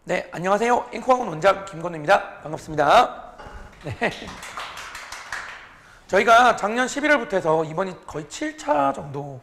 네, 안녕하세요. 잉코학원 원장 김건우입니다. 반갑습니다. 네. 저희가 작년 11월부터 해서 이번이 거의 7차 정도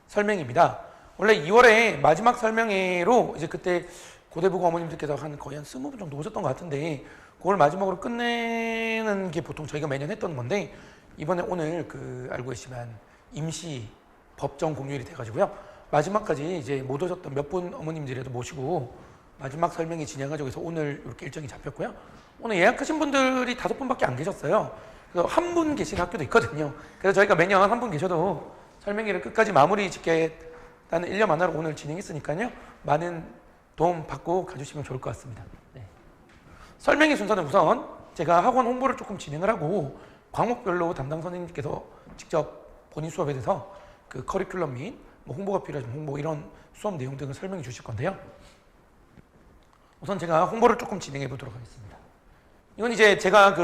설명입니다. 원래 2월에 마지막 설명회로 이제 그때 고대부고 어머님들께서 거의 한 20분 정도 오셨던 것 같은데 그걸 마지막으로 끝내는 게 보통 저희가 매년 했던 건데 이번에 오늘 알고 계시면 임시 법정 공휴일이 돼가지고요. 마지막까지 이제 못 오셨던 몇 분 어머님들이라도 모시고 마지막 설명이 진행하자고 해서 오늘 이렇게 일정이 잡혔고요. 오늘 예약하신 분들이 5분밖에 안 계셨어요. 그래서 한 분 계신 학교도 있거든요. 그래서 저희가 매년 한 분 계셔도 설명회를 끝까지 마무리 짓겠다는 일념 하나로 오늘 진행했으니까요. 많은 도움 받고 가주시면 좋을 것 같습니다. 네. 설명회 순서는 우선 제가 학원 홍보를 조금 진행을 하고 과목별로 담당 선생님께서 직접 본인 수업에 대해서 그 커리큘럼 및 뭐 홍보가 필요하신 홍보 이런 수업 내용 등을 설명해 주실 건데요. 우선 제가 홍보를 조금 진행해 보도록 하겠습니다. 이건 이제 제가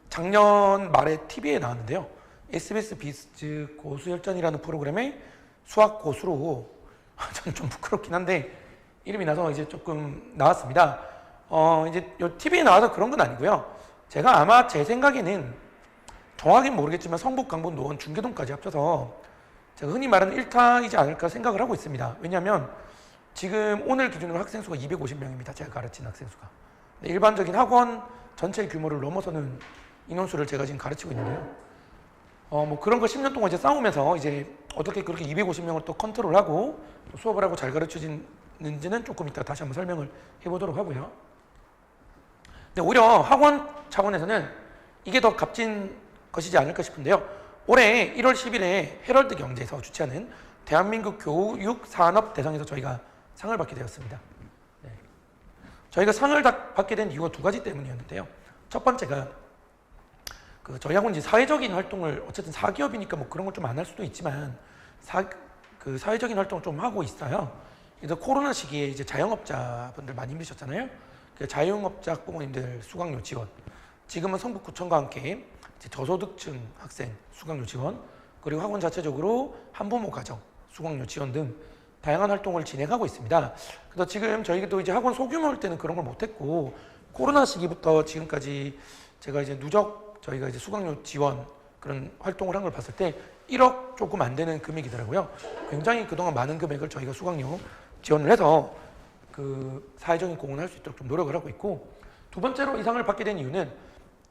작년 말에 TV에 나왔는데요. SBS 비스트 고수혈전이라는 프로그램의 수학 고수로 저는 좀 부끄럽긴 한데 이름이 나서 이제 조금 나왔습니다. 이제 TV에 나와서 그런 건 아니고요. 제가 아마 제 생각에는 정확히는 모르겠지만 성북, 강북, 노원, 중계동까지 합쳐서 제가 흔히 말하는 1타이지 않을까 생각을 하고 있습니다. 왜냐하면 지금 오늘 기준으로 학생 수가 250명입니다. 제가 가르치는 학생 수가. 일반적인 학원 전체 규모를 넘어서는 인원수를 제가 지금 가르치고 있는데요. 뭐 그런 거 10년 동안 이제 싸우면서 이제 어떻게 그렇게 250명을 또 컨트롤하고 또 수업을 하고 잘 가르쳐지는지는 조금 이따 다시 한번 설명을 해보도록 하고요. 근데 오히려 학원 차원에서는 이게 더 값진 것이지 않을까 싶은데요. 올해 1월 10일에 헤럴드 경제에서 주최하는 대한민국 교육산업 대상에서 저희가 상을 받게 되었습니다. 네. 저희가 상을 받게 된 이유가 2가지 때문이었는데요. 첫 번째가 저희 학원이 사회적인 활동을 어쨌든 사기업이니까 뭐 그런 걸 좀 안 할 수도 있지만 사회적인 활동을 좀 하고 있어요. 그래서 코로나 시기에 이제 자영업자분들 많이 힘드셨잖아요. 자영업자 학부모님들 수강료 지원. 지금은 성북구청과 함께 저소득층 학생 수강료 지원, 그리고 학원 자체적으로 한부모 가정 수강료 지원 등 다양한 활동을 진행하고 있습니다. 그래서 지금 저희도 이제 학원 소규모일 때는 그런 걸 못했고 코로나 시기부터 지금까지 제가 이제 누적 저희가 이제 수강료 지원 그런 활동을 한 걸 봤을 때 1억 조금 안 되는 금액이더라고요. 굉장히 그동안 많은 금액을 저희가 수강료 지원을 해서 사회적인 공헌을 할 수 있도록 좀 노력을 하고 있고, 두 번째로 이 상을 받게 된 이유는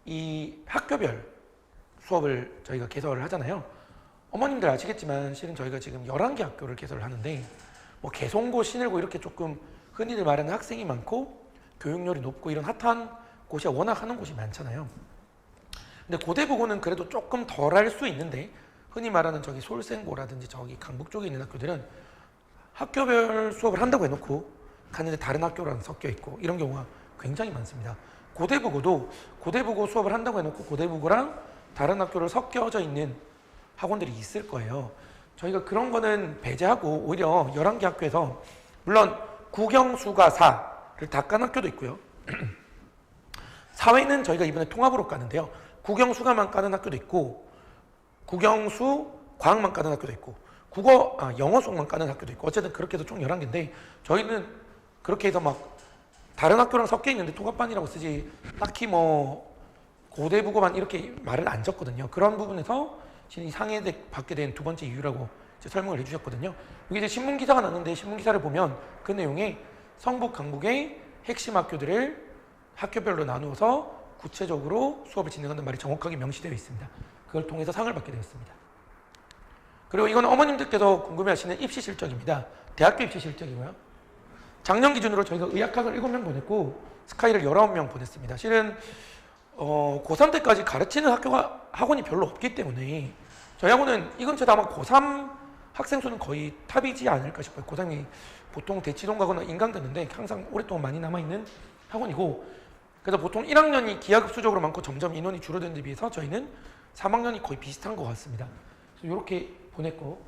이 학교별 수업을 저희가 개설을 하잖아요. 어머님들 아시겠지만 실은 저희가 지금 11개 학교를 개설을 하는데 뭐 개송고, 신일고 이렇게 조금 흔히들 말하는 학생이 많고 교육열이 높고 이런 핫한 곳이 워낙 하는 곳이 많잖아요. 근데 고대부고는 그래도 조금 덜 할 수 있는데 흔히 말하는 저기 솔생고라든지 저기 강북 쪽에 있는 학교들은 학교별 수업을 한다고 해놓고 갔는데 다른 학교랑 섞여 있고 이런 경우가 굉장히 많습니다. 고대부고 수업을 한다고 해놓고 고대부고랑 다른 학교를 섞여져 있는 학원들이 있을 거예요. 저희가 그런 거는 배제하고 오히려 11개 학교에서 물론 국영수가 4를 다 깐 학교도 있고요. 사회는 저희가 이번에 통합으로 까는데요. 국영수가만 까는 학교도 있고 국영수 과학만 까는 학교도 있고 영어 수업만 까는 학교도 있고 어쨌든 그렇게 해서 총 11개인데 저희는 그렇게 해서 막 다른 학교랑 섞여 있는데 통합반이라고 쓰지 딱히 뭐 고대부고만 이렇게 말을 안 적거든요. 그런 부분에서 이 상에 받게 된 두 번째 이유라고 설명을 해주셨거든요. 여기 이제 신문기사가 났는데 신문기사를 보면 그 내용에 성북, 강북의 핵심 학교들을 학교별로 나누어서 구체적으로 수업을 진행하는 말이 정확하게 명시되어 있습니다. 그걸 통해서 상을 받게 되었습니다. 그리고 이건 어머님들께서 궁금해하시는 입시 실적입니다. 대학교 입시 실적이고요. 작년 기준으로 저희가 의학학을 7명 보냈고 스카이를 19명 보냈습니다. 실은 고3 때까지 가르치는 학원이 별로 없기 때문에 저희 학원은 이 근처에 아마 고3 학생 수는 거의 탑이지 않을까 싶어요. 고3이 보통 대치동 가거나 인강되는데 항상 오랫동안 많이 남아있는 학원이고, 그래서 보통 1학년이 기하급수적으로 많고 점점 인원이 줄어드는 데 비해서 저희는 3학년이 거의 비슷한 것 같습니다. 그래서 이렇게 보냈고,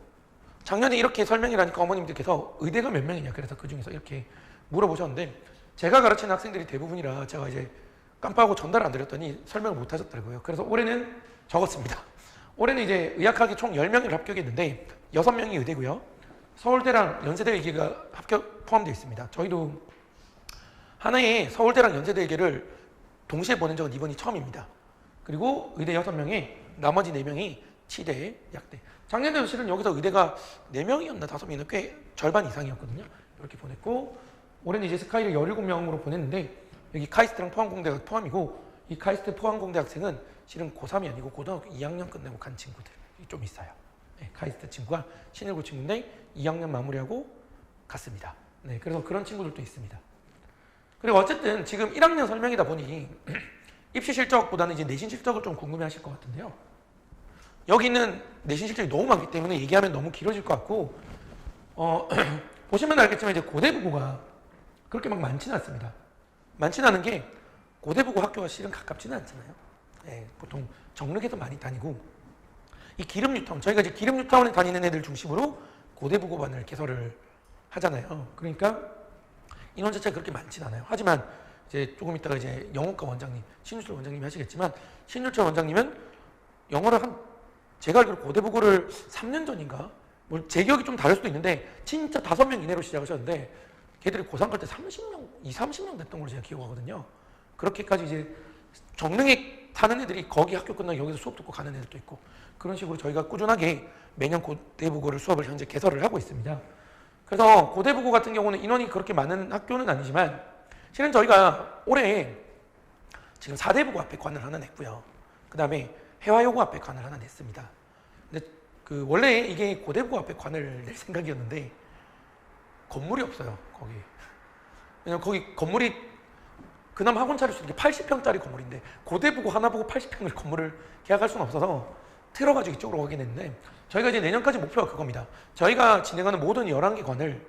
작년에 이렇게 설명을 하니까 어머님들께서 의대가 몇 명이냐 그래서 그 중에서 이렇게 물어보셨는데 제가 가르치는 학생들이 대부분이라 제가 이제 깜빡하고 전달을 안 드렸더니 설명을 못 하셨더라고요. 그래서 올해는 적었습니다. 올해는 이제 의학학이 총 10명을 합격했는데 6명이 의대고요. 서울대랑 연세대 의대가 합격 포함되어 있습니다. 저희도 하나의 서울대랑 연세대학교를 동시에 보낸 적은 이번이 처음입니다. 그리고 의대 6명에 나머지 4명이 치대, 약대. 작년에도 실은 여기서 의대가 4명이었나 5명이었나 꽤 절반 이상이었거든요. 이렇게 보냈고 올해는 이제 스카이를 17명으로 보냈는데 여기 카이스트랑 포항공대가 포함이고 이 카이스트 포항공대 학생은 실은 고3이 아니고 고등학교 2학년 끝내고 간 친구들이 좀 있어요. 네, 카이스트 친구가 신일고 친구인데 2학년 마무리하고 갔습니다. 네, 그래서 그런 친구들도 있습니다. 그리고 어쨌든 지금 1학년 설명이다 보니 입시 실적보다는 이제 내신 실적을 좀 궁금해하실 것 같은데요. 여기는 내신 실적이 너무 많기 때문에 얘기하면 너무 길어질 것 같고 보시면 알겠지만 이제 고대부고가 그렇게 막 많지는 않습니다. 많지는 않은 게 고대부고 학교가 실은 가깝지는 않잖아요. 네, 보통 정릉에서 많이 다니고 이 기름뉴타운 저희가 이제 기름뉴타운에 다니는 애들 중심으로 고대부고반을 개설을 하잖아요. 그러니까 인원 자체가 그렇게 많지는 않아요. 하지만 이제 조금 있다가 이제 영어과 원장님, 신유철 원장님이 하시겠지만 신유철 원장님은 영어를 제가 알기로 고대부고를 3년 전인가? 뭐 제 기억이 좀 다를 수도 있는데 진짜 5명 이내로 시작하셨는데 걔들이 고3 갈 때 30명, 30명 됐던 걸로 제가 기억하거든요. 그렇게까지 이제 정릉에 사는 애들이 거기 학교 끝나고 여기서 수업 듣고 가는 애들도 있고 그런 식으로 저희가 꾸준하게 매년 고대부고를 수업을 현재 개설을 하고 있습니다. 그래서 고대부고 같은 경우는 인원이 그렇게 많은 학교는 아니지만 실은 저희가 올해 지금 4대부고 앞에 관을 하나 냈고요. 그 다음에 해화여고 앞에 관을 하나 냈습니다. 근데 그 원래 이게 고대부고 앞에 관을 낼 생각이었는데 건물이 없어요. 거기. 왜냐면 거기 건물이 그나마 학원 차릴 수 있는 게 80평짜리 건물인데 고대부고 하나 보고 80평을 건물을 계약할 수는 없어서 틀어가지고 이쪽으로 오긴 했는데 저희가 이제 내년까지 목표가 그겁니다. 저희가 진행하는 모든 11개 관을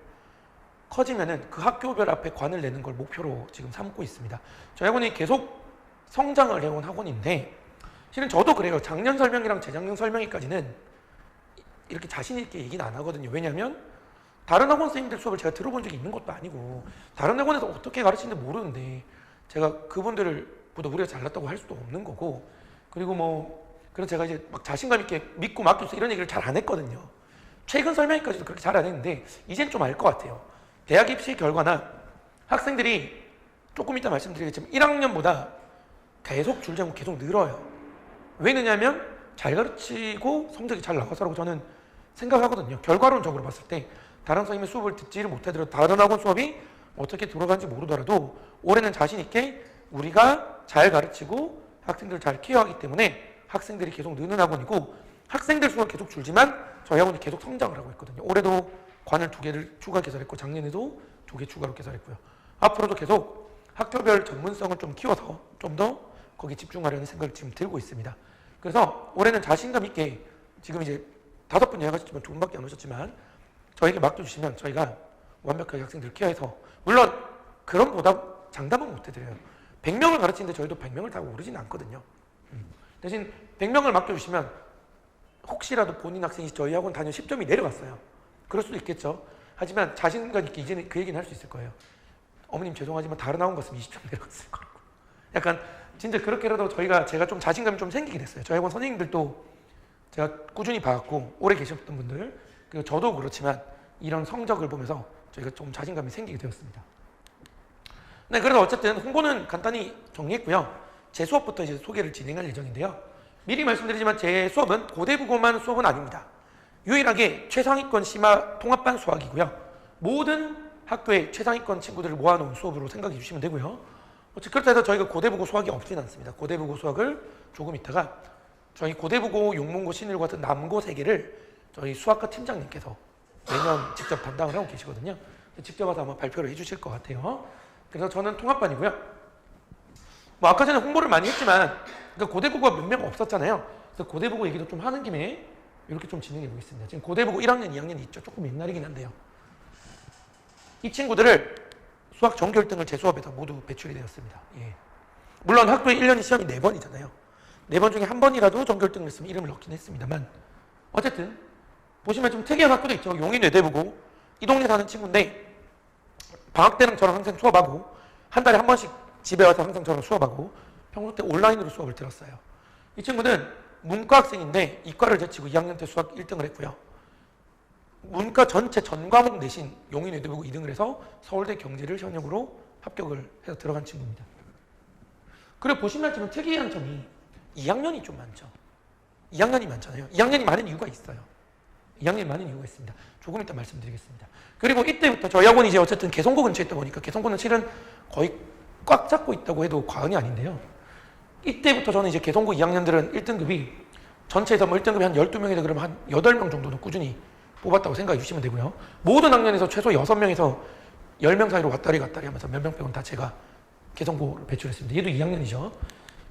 커지면은 그 학교별 앞에 관을 내는 걸 목표로 지금 삼고 있습니다. 저희 학원이 계속 성장을 해온 학원인데 실은 저도 그래요. 작년 설명이랑 재작년 설명회까지는 이렇게 자신 있게 얘기는 안 하거든요. 왜냐하면 다른 학원 선생님들 수업을 제가 들어본 적이 있는 것도 아니고 다른 학원에서 어떻게 가르치는지 모르는데 제가 그분들보다 우리가 잘났다고 할 수도 없는 거고 그리고 뭐 그래서 제가 이제 막 자신감 있게 믿고 맡겨서 이런 얘기를 잘 안 했거든요. 최근 설명회까지도 그렇게 잘 안 했는데 이젠 좀 알 것 같아요. 대학 입시 결과나 학생들이 조금 이따 말씀드리겠지만 1학년보다 계속 줄지 않고 계속 늘어요. 왜 느냐면 잘 가르치고 성적이 잘 나와서라고 저는 생각하거든요. 결과론적으로 봤을 때 다른 선생님의 수업을 듣지를 못하더라도 다른 학원 수업이 어떻게 돌아가는지 모르더라도 올해는 자신 있게 우리가 잘 가르치고 학생들을 잘 케어하기 때문에 학생들이 계속 느는 학원이고 학생들 수가 계속 줄지만 저희 학원이 계속 성장을 하고 있거든요. 올해도 관을 2개를 추가 개설했고 작년에도 2개 추가로 개설했고요. 앞으로도 계속 학교별 전문성을 좀 키워서 좀 더 거기 집중하려는 생각을 지금 들고 있습니다. 그래서 올해는 자신감 있게 지금 이제 5분 예약하셨지만 2분밖에 안 오셨지만 저에게 맡겨주시면 저희가 완벽하게 학생들을 케어해서 물론 그런 보답 장담은 못 해드려요. 100명을 가르치는데 저희도 100명을 다 오르지는 않거든요. 대신 100명을 맡겨주시면 혹시라도 본인 학생이 저희 학원 다녀 10점이 내려갔어요. 그럴 수도 있겠죠. 하지만 자신감 있게 이제는 그 얘기는 할 수 있을 거예요. 어머님 죄송하지만 다른 학원 갔으면 20점 내려갔을 거라고. 약간 진짜 그렇게라도 제가 좀 자신감이 좀 생기게 됐어요. 저희 학원 선생님들도 제가 꾸준히 봐왔고 오래 계셨던 분들 그리고 저도 그렇지만 이런 성적을 보면서 저희가 좀 자신감이 생기게 되었습니다. 네, 그래서 어쨌든 홍보는 간단히 정리했고요. 제 수업부터 이제 소개를 진행할 예정인데요. 미리 말씀드리지만 제 수업은 고대부고만 수업은 아닙니다. 유일하게 최상위권 심화 통합반 수학이고요. 모든 학교의 최상위권 친구들을 모아놓은 수업으로 생각해 주시면 되고요. 그렇다 해서 저희가 고대부고 수학이 없진 않습니다. 고대부고 수학을 조금 있다가 저희 고대부고, 용문고, 신일고 같은 남고 3개를 저희 수학과 팀장님께서 매년 직접 담당을 하고 계시거든요. 직접 와서 아마 발표를 해주실 것 같아요. 그래서 저는 통합반이고요. 뭐 아까 전에 홍보를 많이 했지만 그러니까 고대부고가 몇 명 없었잖아요. 그래서 고대부고 얘기도 좀 하는 김에 이렇게 좀 진행해 보겠습니다. 지금 고대부고 1학년, 2학년이 있죠. 조금 옛날이긴 한데요. 이 친구들을 수학 전교 1등을 제 수업에서 모두 배출이 되었습니다. 예. 물론 학교에 1년이 시험이 4번이잖아요. 4번 중에 한 번이라도 전교 1등을 했으면 이름을 넣긴 했습니다만 어쨌든 보시면 좀 특이한 학교도 있죠. 용인 외대부고 이 동네 사는 친구인데 방학 때는 저랑 항상 수업하고 한 달에 한 번씩 집에 와서 항상 저랑 수업하고 평소 때 온라인으로 수업을 들었어요. 이 친구는 문과 학생인데 이과를 제치고 2학년 때 수학 1등을 했고요. 문과 전체 전 과목 내신 용인 외대부고 2등을 해서 서울대 경제를 현역으로 합격을 해서 들어간 친구입니다. 그리고 보시면 좀 특이한 점이 2학년이 좀 많죠. 2학년이 많잖아요. 2학년이 많은 이유가 있어요. 2학년이 많은 이유가 있습니다. 조금 이따 말씀드리겠습니다. 그리고 이때부터 저희 학원이 이제 어쨌든 개성고 근처에 있다 보니까 개성고는 실은 거의 꽉 잡고 있다고 해도 과언이 아닌데요. 이때부터 저는 이제 개성고 2학년들은 1등급이 전체에서 뭐 1등급이 한 12명이다 그러면 한 8명 정도는 꾸준히 뽑았다고 생각해 주시면 되고요. 모든 학년에서 최소 6명에서 10명 사이로 왔다리 갔다리 하면서 몇 명 빼고는 다 제가 개성고를 배출했습니다. 얘도 2학년이죠.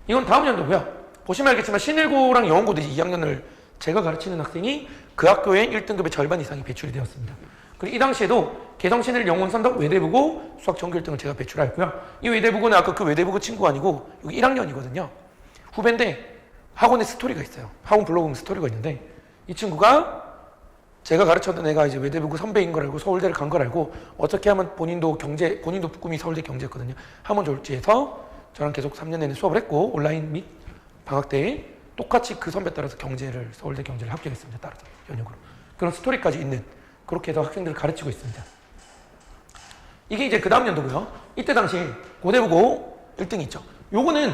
이건 다음 연도고요. 보시면 알겠지만 신일고랑 영원고도 2학년을 제가 가르치는 학생이 그 학교의 1등급의 절반 이상이 배출이 되었습니다. 그리고 이 당시에도 개성, 신일, 영원, 선덕, 외대부고 수학 전교 1등을 제가 배출하였고요. 이 외대부고는 아까 그 외대부고 친구가 아니고 여기 1학년이거든요. 후배인데 학원에 스토리가 있어요. 학원 블로그 보면 스토리가 있는데 이 친구가 제가 가르쳤던 애가 이제 외대부고 선배인 걸 알고 서울대를 간 걸 알고 어떻게 하면 본인도 꿈이 서울대 경제였거든요. 하면 좋을지 해서 저랑 계속 3년 내내 수업을 했고 온라인 및 방학 때에 똑같이 그 선배 따라서 서울대 경제를 합격했습니다. 따라서 현역으로. 그런 스토리까지 있는 그렇게 해서 학생들을 가르치고 있습니다. 이게 이제 그 다음 연도고요. 이때 당시 고대부고 1등이 있죠. 요거는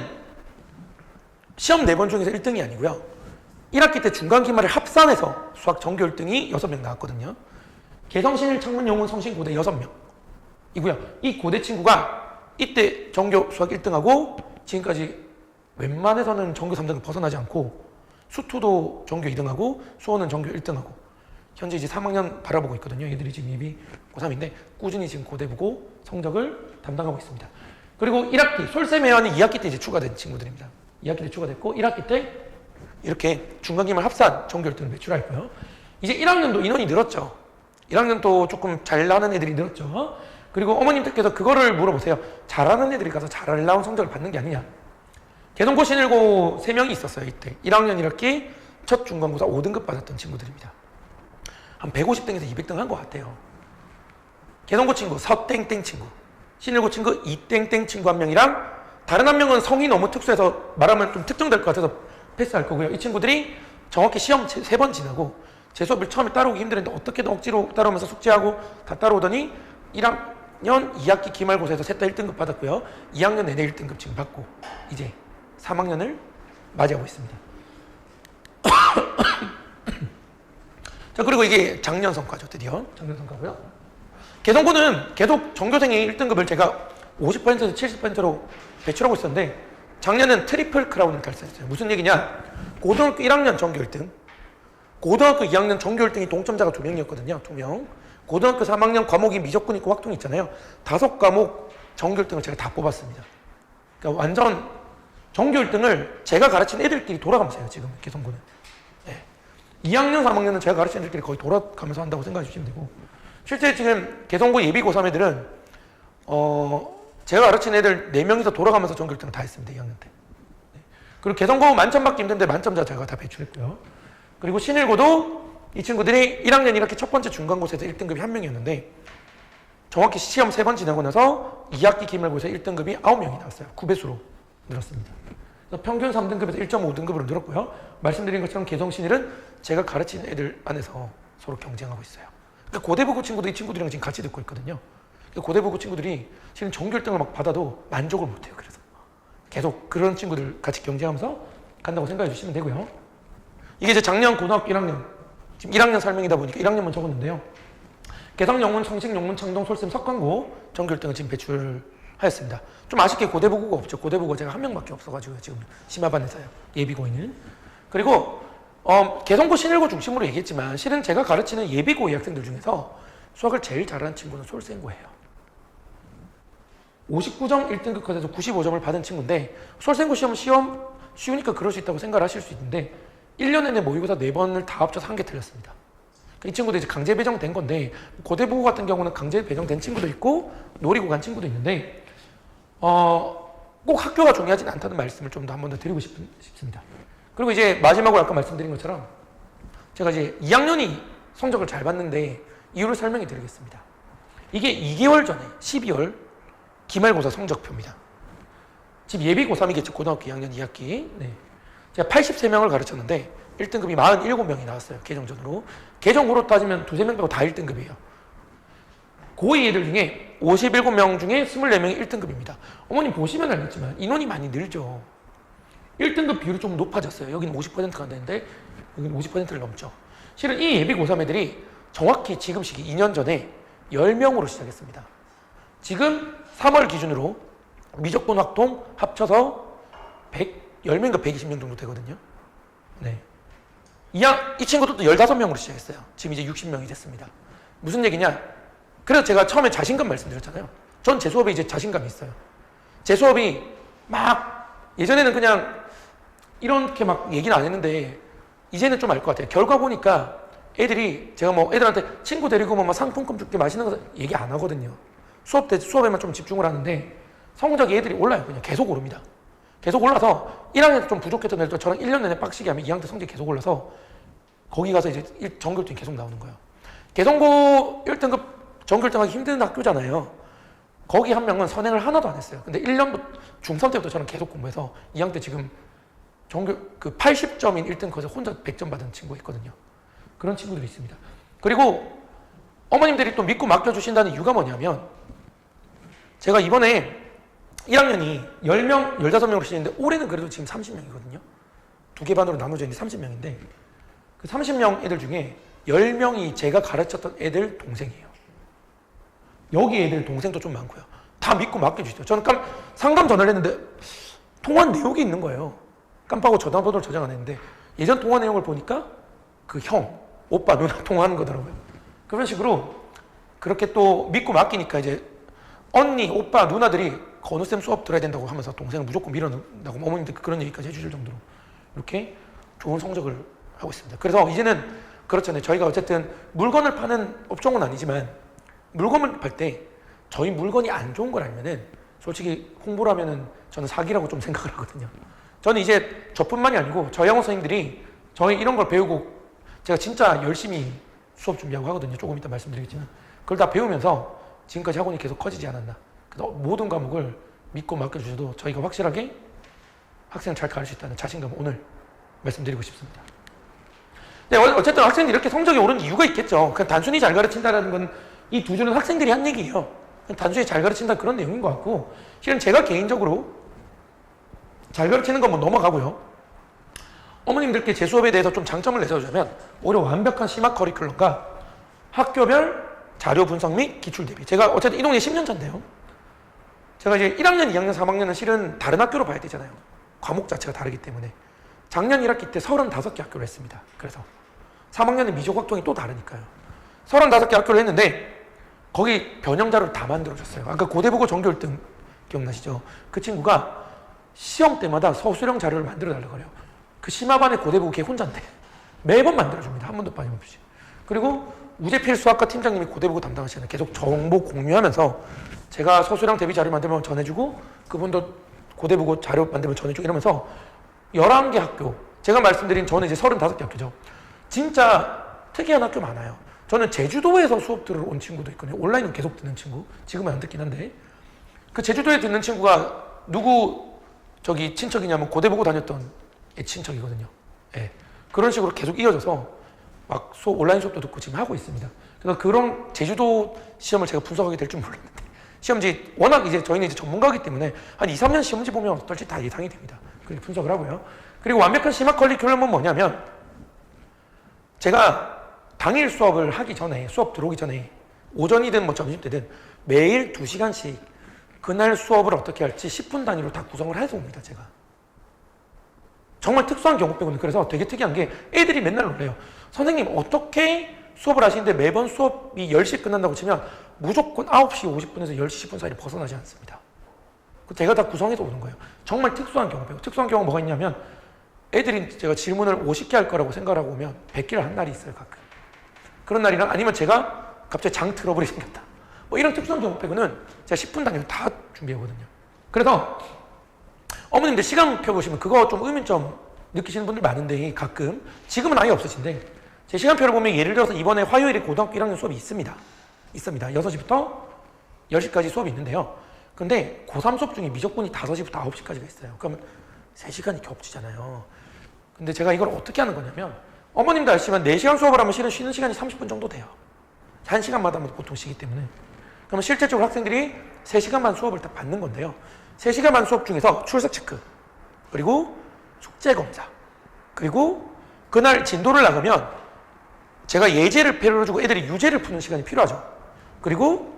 시험 4번 중에서 1등이 아니고요. 1학기 때 중간 기말을 합산해서 수학 전교 1등이 6명 나왔거든요. 개성, 신일, 창문, 영원, 성신, 고대 6명 이고요. 이 고대 친구가 이때 전교 수학 1등하고 지금까지 웬만해서는 전교 3등을 벗어나지 않고 수투도 전교 2등하고 수원은 전교 1등하고 현재 이제 3학년 바라보고 있거든요. 얘들이 지금 예비 고3인데 꾸준히 지금 고대부고 성적을 담당하고 있습니다. 그리고 1학기 솔세매완이 2학기 때 이제 추가된 친구들입니다. 2학기 때 추가됐고 1학기 때 이렇게 중간기말 합산 전교 1등을 배출하였고요. 이제 1학년도 인원이 늘었죠. 1학년도 조금 잘 나는 애들이 늘었죠. 그리고 어머님들께서 그거를 물어보세요. 잘하는 애들이 가서 잘 나온 성적을 받는 게 아니냐. 개성고, 신일고 3명이 있었어요. 이때 1학년 1학기 첫 중간고사 5등급 받았던 친구들입니다. 한 150등에서 200등 한 것 같아요. 개성고 친구 서땡땡 친구, 신일고 친구 이땡땡 친구 한 명이랑 다른 한 명은 성이 너무 특수해서 말하면 좀 특정될 것 같아서 패스할 거고요. 이 친구들이 정확히 시험 3번 지나고 제 수업을 처음에 따라오기 힘들었는데 어떻게든 억지로 따라오면서 숙제하고 다 따라오더니 1학년 2학기 기말고사에서 셋 다 1등급 받았고요. 2학년 내내 1등급 지금 받고 이제 3학년을 맞이하고 있습니다. 자, 그리고 이게 작년 성과죠. 드디어 작년 성과고요. 개성고는 계속 전교생의 1등급을 제가 50%에서 70%로 배출하고 있었는데 작년은 트리플 크라운을 달성했어요. 무슨 얘기냐? 고등학교 1학년 전교 1등, 고등학교 2학년 전교 1등이 동점자가 2명이었거든요. 2명. 고등학교 3학년 과목이 미적분 있고 확통 있잖아요. 5과목 전교 1등을 제가 다 뽑았습니다. 그러니까 완전 전교 1등을 제가 가르친 애들끼리 돌아가면서 해요. 지금 개성고는. 네. 2학년, 3학년은 제가 가르친 애들끼리 거의 돌아가면서 한다고 생각해 주시면 되고 실제 지금 개성고 예비 고3 애들은 제가 가르친 애들 4명이서 돌아가면서 전교 1등을 다 했습니다. 2학년 때. 네. 그리고 개성고 만점 받기 힘든데 만점자 제가 다 배출했고요. 그리고 신일고도 이 친구들이 1학년 1학기 첫 번째 중간고사에서 1등급이 1명이었는데 정확히 시험 3번 지나고 나서 2학기 기말고사에 1등급이 9명이 나왔어요. 9배수로 늘었습니다. 그래서 평균 3등급에서 1.5등급으로 늘었고요. 말씀드린 것처럼 개성신일은 제가 가르친 애들 안에서 서로 경쟁하고 있어요. 그러니까 고대부고 친구도 이 친구들이랑 지금 같이 듣고 있거든요. 고대부고 친구들이 실은 전교 1등을 막 받아도 만족을 못해요. 그래서 계속 그런 친구들 같이 경쟁하면서 간다고 생각해 주시면 되고요. 이게 이제 작년 고등학교 1학년, 지금 1학년 설명이다 보니까 1학년만 적었는데요. 개성, 영문, 성식, 영문, 창동, 솔샘, 석관고 전교 1등을 지금 배출하였습니다. 좀 아쉽게 고대부고가 없죠. 고대부고 제가 한 명밖에 없어가지고 지금 심화반에서요. 예비고에는. 그리고 개성고, 신일고 중심으로 얘기했지만 실은 제가 가르치는 예비고 학생들 중에서 수학을 제일 잘하는 친구는 솔생고예요. 59점 1등급 컷에서 95점을 받은 친구인데 솔생고 시험 쉬우니까 그럴 수 있다고 생각을 하실 수 있는데 1년 내내 모의고사 4번을 다 합쳐서 1개 틀렸습니다. 이 친구도 이제 강제 배정된 건데 고대부고 같은 경우는 강제 배정된 친구도 있고 노리고 간 친구도 있는데 꼭 학교가 중요하진 않다는 말씀을 좀 더 한 번 더 드리고 싶습니다. 그리고 이제 마지막으로 아까 말씀드린 것처럼 제가 이제 2학년이 성적을 잘 봤는데 이유를 설명해 드리겠습니다. 이게 2개월 전에 12월 기말고사 성적표입니다. 지금 예비 고3이겠죠. 고등학교 2학년 2학기. 네. 제가 83명을 가르쳤는데 1등급이 47명이 나왔어요. 개정전으로. 개정후로 따지면 두세 명 빼고 다 1등급이에요. 고2 애들 중에 57명 중에 24명이 1등급입니다. 어머님 보시면 알겠지만 인원이 많이 늘죠. 1등급 비율이 좀 높아졌어요. 여기는 50%가 안 되는데 여기는 50%를 넘죠. 실은 이 예비 고3 애들이 정확히 지금 시기 2년 전에 10명으로 시작했습니다. 지금 3월 기준으로 미적분 확통 합쳐서 10명인가 120명 정도 되거든요. 네. 이 친구들도 15명으로 시작했어요. 지금 이제 60명이 됐습니다. 무슨 얘기냐? 그래서 제가 처음에 자신감 말씀드렸잖아요. 전 제 수업에 이제 자신감이 있어요. 제 수업이 막 예전에는 그냥 이렇게 막 얘기는 안 했는데 이제는 좀 알 것 같아요. 결과 보니까 애들이 제가 뭐 애들한테 친구 데리고 뭐 상품권 줄게 맛있는 거 얘기 안 하거든요. 수업에만 좀 집중을 하는데 성적이 애들이 올라요. 그냥 계속 오릅니다. 계속 올라서 1학년 좀 부족했던 애들도 저랑 1년 내내 빡시게 하면 2학년 때 성적이 계속 올라서 거기 가서 이제 전교 1등이 계속 나오는 거예요. 개성고 1등급 전교 1등하기 힘든 학교잖아요. 거기 한 명은 선행을 하나도 안 했어요. 근데 1년부터 중3 때부터 저는 계속 공부해서 2학년 때 지금 전교 그 80점인 1등 거기서 혼자 100점 받은 친구가 있거든요. 그런 친구들이 있습니다. 그리고 어머님들이 또 믿고 맡겨주신다는 이유가 뭐냐면 제가 이번에 1학년이 10명, 15명으로 시작했는데 올해는 그래도 지금 30명이거든요. 두 개 반으로 나눠져 있는 30명인데 그 30명 애들 중에 10명이 제가 가르쳤던 애들 동생이에요. 여기 애들 동생도 좀 많고요. 다 믿고 맡겨주시죠. 저는 상담 전화를 했는데 통화 내용이 있는 거예요. 깜빡하고 전화번호를 저장 안 했는데 예전 통화 내용을 보니까 그 형, 오빠, 누나 통화하는 거더라고요. 그런 식으로 그렇게 또 믿고 맡기니까 이제 언니, 오빠, 누나들이 건우쌤 수업 들어야 된다고 하면서 동생을 무조건 밀어넣는다고 어머님들 그런 얘기까지 해주실 정도로 이렇게 좋은 성적을 하고 있습니다. 그래서 이제는 그렇잖아요. 저희가 어쨌든 물건을 파는 업종은 아니지만 물건을 팔 때 저희 물건이 안 좋은 걸 알면은 솔직히 홍보를 하면은 저는 사기라고 좀 생각을 하거든요. 저는 이제 저뿐만이 아니고 저희 학원 선생님들이 저희 이런 걸 배우고 제가 진짜 열심히 수업 준비하고 하거든요. 조금 이따 말씀드리겠지만 그걸 다 배우면서 지금까지 학원이 계속 커지지 않았나. 그래서 모든 과목을 믿고 맡겨주셔도 저희가 확실하게 학생을 잘 가르칠 수 있다는 자신감을 오늘 말씀드리고 싶습니다. 네, 어쨌든 학생들이 이렇게 성적이 오른 이유가 있겠죠. 그냥 단순히 잘 가르친다는 건 이 두 줄은 학생들이 한 얘기예요. 그냥 단순히 잘 가르친다 그런 내용인 것 같고 실은 제가 개인적으로 잘 가르치는 건 뭐 넘어가고요. 어머님들께 제 수업에 대해서 좀 장점을 내세워주자면 오히려 완벽한 심화 커리큘럼과 학교별 자료 분석 및 기출 대비. 제가 어쨌든 이 동네 10년 차인데요. 제가 이제 1학년, 2학년, 3학년은 실은 다른 학교로 봐야 되잖아요. 과목 자체가 다르기 때문에. 작년 1학기 때 35개 학교를 했습니다. 그래서 3학년은 미적 확통이 또 다르니까요. 35개 학교를 했는데 거기 변형 자료를 다 만들어줬어요. 아까 고대보고 전교 1등 기억나시죠? 그 친구가 시험 때마다 서술형 자료를 만들어달라고 그래요. 그 심화반의 고대보고 걔 혼자인데 매번 만들어줍니다. 한 번도 빠짐없이. 그리고 우재필 수학과 팀장님이 고대보고 담당하시는 계속 정보 공유하면서 제가 서술형 대비 자료 만들면 전해주고 그분도 고대보고 자료 만들면 전해주고 이러면서 11개 학교, 제가 말씀드린 저는 이제 35개 학교죠. 진짜 특이한 학교 많아요. 저는 제주도에서 수업 들으러 온 친구도 있거든요. 온라인으로 계속 듣는 친구. 지금은 안 듣긴 한데. 그 제주도에 듣는 친구가 누구 저기 친척이냐면 고대보고 다녔던 애 친척이거든요. 예. 그런 식으로 계속 이어져서 막 온라인 수업도 듣고 지금 하고 있습니다. 그래서 그런 제주도 시험을 제가 분석하게 될 줄 몰랐는데 시험지 워낙 이제 저희는 이제 전문가이기 때문에 한 2, 3년 시험지 보면 어떨지 다 예상이 됩니다. 그렇게 분석을 하고요. 그리고 완벽한 심화 커리큘럼은 뭐냐면 제가 당일 수업을 하기 전에 수업 들어오기 전에 오전이든 뭐 점심 때든 매일 2시간씩 그날 수업을 어떻게 할지 10분 단위로 다 구성을 해서 옵니다. 제가. 정말 특수한 경우 빼고는 그래서 되게 특이한 게 애들이 맨날 놀래요. 선생님 어떻게 수업을 하시는데 매번 수업이 10시에 끝난다고 치면 무조건 9시 50분에서 10시 10분 사이를 벗어나지 않습니다. 제가 다 구성해서 오는 거예요. 정말 특수한 경우 빼고. 특수한 경우가 뭐가 있냐면 애들이 제가 질문을 50개 할 거라고 생각하고 오면 100개를 한 날이 있어요. 가끔. 그런 날이랑 아니면 제가 갑자기 장 트러블이 생겼다. 뭐 이런 특수한 경우 빼고는 제가 10분 단위로 다 준비하거든요. 그래서 어머님들 시간표 보시면 그거 좀 의문점 느끼시는 분들 많은데 가끔 지금은 아예 없으신데 제 시간표를 보면 예를 들어서 이번에 화요일에 고등학교 1학년 수업이 있습니다. 6시부터 10시까지 수업이 있는데요. 근데 고3 수업 중에 미적분이 5시부터 9시까지가 있어요. 그러면 3시간이 겹치잖아요. 근데 제가 이걸 어떻게 하는 거냐면 어머님도 아시지만 4시간 수업을 하면 실은 쉬는 시간이 30분 정도 돼요. 1시간마다 보통 쉬기 때문에. 그러면 실질적으로 학생들이 3시간 반 수업을 다 받는 건데요. 3시간 반 수업 중에서 출석 체크, 그리고 숙제 검사, 그리고 그날 진도를 나가면 제가 예제를 배려를 해주고 애들이 유제를 푸는 시간이 필요하죠. 그리고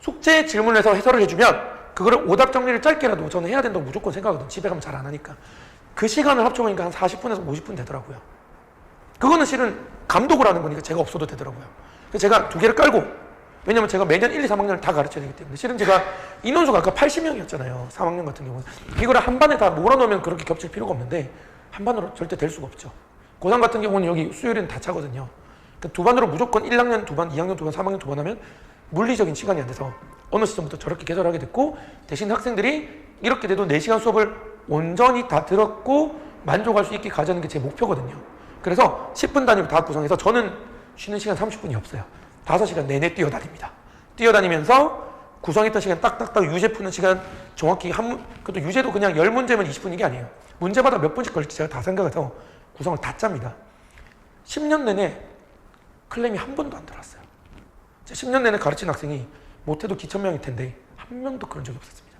숙제 질문에서 해설을 해주면 그거를 오답 정리를 짧게라도 저는 해야 된다고 무조건 생각하거든요. 집에 가면 잘 안 하니까. 그 시간을 합쳐보니까 한 40분에서 50분 되더라고요. 그거는 실은 감독을 하는 거니까 제가 없어도 되더라고요. 그래서 제가 2개를 깔고, 왜냐면 제가 매년 1, 2, 3학년을 다 가르쳐야 되기 때문에 실은 제가 인원수가 아까 80명이었잖아요. 3학년 같은 경우는. 이거를 한 반에 다 몰아넣으면 그렇게 겹칠 필요가 없는데 한 반으로 절대 될 수가 없죠. 고3 같은 경우는 여기 수요일은 다 차거든요. 그러니까 2반으로 무조건 1학년 2반, 2학년 2반, 3학년 2반 하면 물리적인 시간이 안 돼서 어느 시점부터 저렇게 개설하게 됐고, 대신 학생들이 이렇게 돼도 4시간 수업을 온전히 다 들었고 만족할 수 있게 가자는 게 제 목표거든요. 그래서 10분 단위로 다 구성해서 저는 쉬는 시간 30분이 없어요. 5시간 내내 뛰어다닙니다. 뛰어다니면서 구성했던 시간 딱딱딱 유제 푸는 시간 정확히 그것도 유제도 그냥 10문제면 20분 이게 아니에요. 문제마다 몇 분씩 걸릴지 제가 다 생각해서 구성을 다 짭니다. 10년 내내 클램이 한 번도 안 들어왔어요. 10년 내내 가르친 학생이 못해도 기천명일 텐데 한 명도 그런 적이 없었습니다.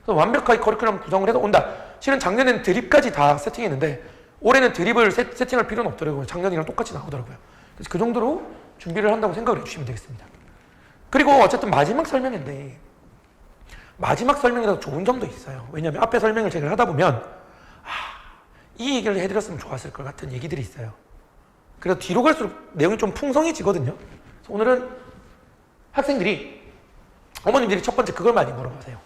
그래서 완벽하게 커리큘럼 구성을 해서 온다. 실은 작년에는 드립까지 다 세팅했는데 올해는 드립을 세팅할 필요는 없더라고요. 작년이랑 똑같이 나오더라고요. 그래서 그 정도로 준비를 한다고 생각을 해주시면 되겠습니다. 그리고 어쨌든 마지막 설명인데 마지막 설명이라도 좋은 점도 있어요. 왜냐하면 앞에 설명을 제가 하다 보면 이 얘기를 해드렸으면 좋았을 것 같은 얘기들이 있어요. 그래서 뒤로 갈수록 내용이 좀 풍성해지거든요. 그래서 오늘은 학생들이 어머님들이 첫 번째 그걸 많이 물어보세요.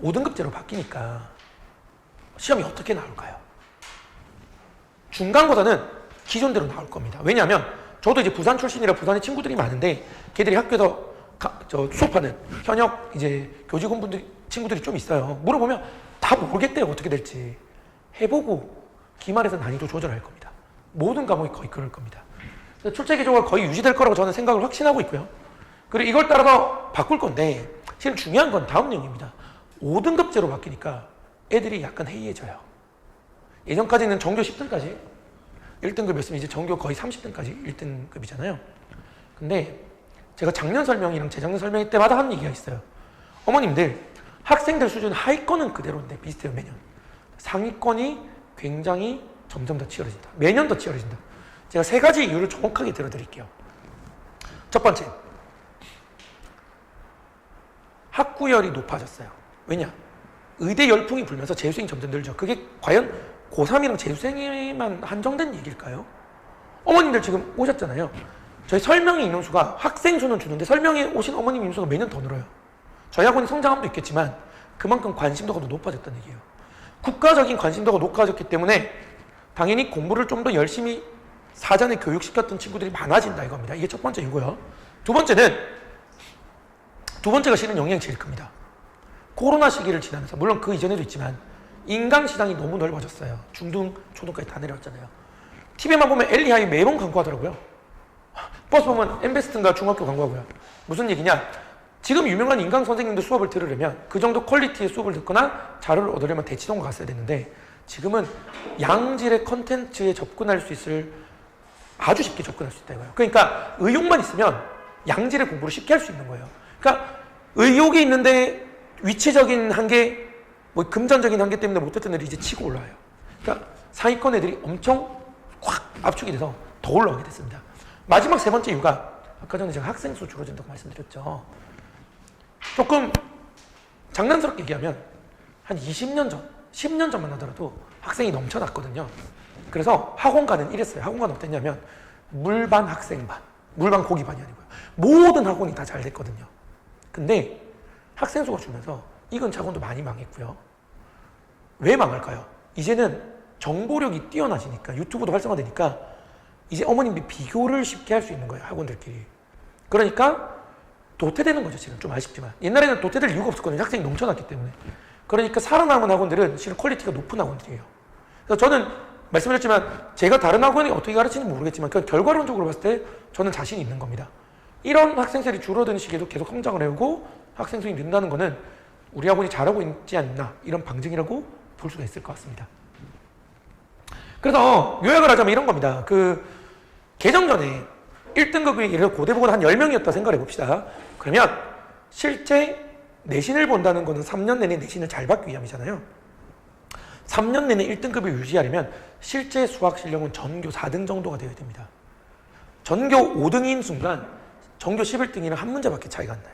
5등급제로 바뀌니까 시험이 어떻게 나올까요? 중간고사는 기존대로 나올 겁니다. 왜냐하면 저도 이제 부산 출신이라 부산에 친구들이 많은데 걔들이 학교에서 수업하는 현역 이제 교직원분들 친구들이 좀 있어요. 물어보면 다 모르겠대요. 어떻게 될지. 해보고 기말에서 난이도 조절할 겁니다. 모든 과목이 거의 그럴 겁니다. 출제 기조가 거의 유지될 거라고 저는 생각을 확신하고 있고요. 그리고 이걸 따라서 바꿀 건데 지금 중요한 건 다음 내용입니다. 5등급제로 바뀌니까 애들이 약간 해이해져요. 예전까지는 전교 10등까지 1등급이었으면 이제 전교 거의 30등까지 1등급이잖아요. 근데 제가 작년 설명이랑 재작년 설명일 때마다 하는 얘기가 있어요. 어머님들, 학생들 수준 하위권은 그대로인데 비슷해요, 매년. 상위권이 굉장히 점점 더 치열해진다. 매년 더 치열해진다. 제가 3가지 이유를 정확하게 들어드릴게요. 첫 번째, 학구열이 높아졌어요. 왜냐? 의대 열풍이 불면서 재수생이 점점 늘죠. 그게 과연 고3이랑 재수생에만 한정된 얘기일까요? 어머님들 지금 오셨잖아요. 저희 설명의 인원수가 학생 수는 주는데 설명에 오신 어머님 인원수가 매년 더 늘어요. 저희 학원이 성장함도 있겠지만 그만큼 관심도가 더 높아졌다는 얘기예요. 국가적인 관심도가 높아졌기 때문에 당연히 공부를 좀 더 열심히 사전에 교육시켰던 친구들이 많아진다 이겁니다. 이게 첫 번째 이유고요. 두 번째가 실은 영향이 제일 큽니다. 코로나 시기를 지나면서 물론 그 이전에도 있지만 인강 시장이 너무 넓어졌어요. 중등, 초등까지 다 내려왔잖아요. TV만 보면 엘리하이 매번 광고하더라고요. 버스 보면 엠베스트인가 중학교 광고하고요. 무슨 얘기냐? 지금 유명한 인강 선생님들 수업을 들으려면 그 정도 퀄리티의 수업을 듣거나 자료를 얻으려면 대치동을 갔어야 되는데 지금은 양질의 컨텐츠에 접근할 수 있을 아주 쉽게 접근할 수 있다 이거예요. 그러니까 의욕만 있으면 양질의 공부를 쉽게 할 수 있는 거예요. 그러니까 의욕이 있는데 위치적인 한계, 뭐 금전적인 한계 때문에 못했던 애들이 이제 치고 올라와요. 그러니까 상위권 애들이 엄청 확 압축이 돼서 더 올라오게 됐습니다. 마지막 3번째 이유가 아까 전에 제가 학생 수 줄어든다고 말씀드렸죠. 조금 장난스럽게 얘기하면 한 20년 전, 10년 전만 하더라도 학생이 넘쳐났거든요. 그래서 학원가는 이랬어요. 학원가는 어땠냐면 물반 학생반, 물반 고기반이 아니고요. 모든 학원이 다 잘 됐거든요. 근데 학생 수가 줄면서 이건 학원도 많이 망했고요. 왜 망할까요? 이제는 정보력이 뛰어나시니까 유튜브도 활성화되니까 이제 어머님들이 비교를 쉽게 할 수 있는 거예요. 학원들끼리. 그러니까 도태되는 거죠. 지금 좀 아쉽지만. 옛날에는 도태될 이유가 없었거든요. 학생이 넘쳐났기 때문에. 그러니까 살아남은 학원들은 실은 퀄리티가 높은 학원들이에요. 그래서 저는 말씀드렸지만 제가 다른 학원이 어떻게 가르치는지 모르겠지만 그 결과론적으로 봤을 때 저는 자신이 있는 겁니다. 이런 학생들이 줄어드는 시기에도 계속 성장을 해오고 학생 수이 는다는 거는 우리 학원이 잘하고 있지 않나 이런 방증이라고 볼 수가 있을 것 같습니다. 그래서 요약을 하자면 이런 겁니다. 그 개정 전에 1등급이 예를 들어 고대부고는 한 10명이었다 생각해 봅시다. 그러면 실제 내신을 본다는 거는 3년 내내 내신을 잘 받기 위함이잖아요. 3년 내내 1등급을 유지하려면 실제 수학 실력은 전교 4등 정도가 되어야 됩니다. 전교 5등인 순간 전교 11등이랑 한 문제밖에 차이가 안 나요.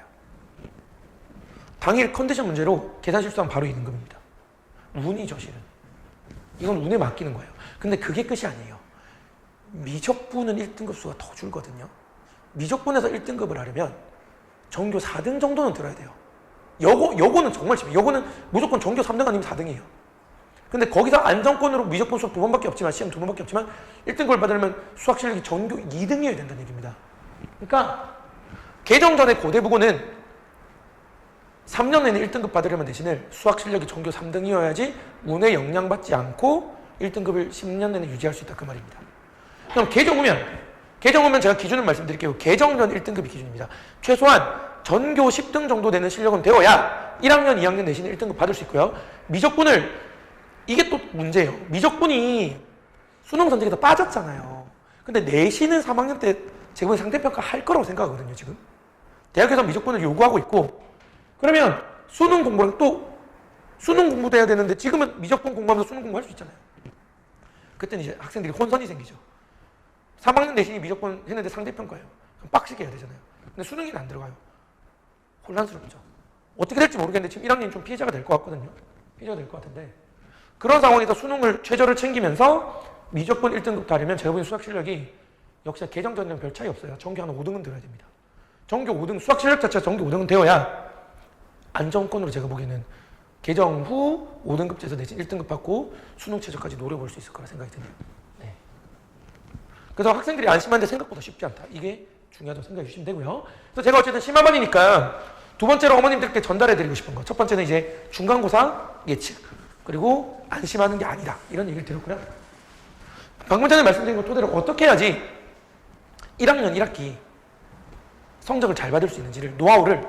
당일 컨디션 문제로 계산 실수하면 바로 2등급입니다. 운이죠, 실은. 이건 운에 맡기는 거예요. 근데 그게 끝이 아니에요. 미적분은 1등급 수가 더 줄거든요. 미적분에서 1등급을 하려면 전교 4등 정도는 들어야 돼요. 여고는 정말 심해요. 여고는 무조건 전교 3등 아니면 4등이에요. 근데 거기서 안정권으로 미적분 수업 2번밖에 없지만, 시험 2번밖에 없지만 1등급을 받으려면 수학 실력이 전교 2등이어야 된다는 얘기입니다. 그러니까 개정 전에 고대부고는 3년 내내 1등급 받으려면 대신에 수학 실력이 전교 3등이어야지 운에 영향받지 않고 1등급을 10년 내내 유지할 수 있다, 그 말입니다. 그럼 개정 후면 제가 기준을 말씀드릴게요. 개정 전 1등급이 기준입니다. 최소한 전교 10등 정도 되는 실력은 되어야 1학년, 2학년 내신에 1등급 받을 수 있고요. 미적분을, 이게 또 문제예요. 미적분이 수능 성적이 다 빠졌잖아요. 근데 내신은 3학년 때 제가 상대평가 할 거라고 생각하거든요, 지금. 대학에서 미적분을 요구하고 있고, 그러면 수능 공부랑 또 수능 공부도 해야 되는데 지금은 미적분 공부하면서 수능 공부할 수 있잖아요. 그때는 이제 학생들이 혼선이 생기죠. 3학년 내신이 미적분 했는데 상대평가예요. 그럼 빡시게 해야 되잖아요. 근데 수능이 안 들어가요. 혼란스럽죠. 어떻게 될지 모르겠는데 지금 1학년이 좀 피해자가 될 것 같거든요. 피해자가 될 것 같은데, 그런 상황에서 수능을 최저를 챙기면서 미적분 1등급 다르면 제가 보기엔 수학 실력이 역시 개정 전이랑 별 차이 없어요. 전교 한 5등은 들어야 됩니다. 전교 5등, 수학 실력 자체가 전교 5등은 되어야 안정권으로 제가 보기에는 개정 후 5등급제에서 내신 1등급 받고 수능 최저까지 노려볼 수 있을 거라 생각이 드네요. 네. 그래서 학생들이 안심하는데 생각보다 쉽지 않다. 이게 중요하다고 생각해 주시면 되고요. 그래서 제가 어쨌든 심화반이니까 두 번째로 어머님들께 전달해드리고 싶은 거. 첫 번째는 이제 중간고사 예측. 그리고 안심하는 게 아니다. 이런 얘기를 드렸고요. 방금 전에 말씀드린 것 토대로 어떻게 해야지 1학년 1학기 성적을 잘 받을 수 있는지를, 노하우를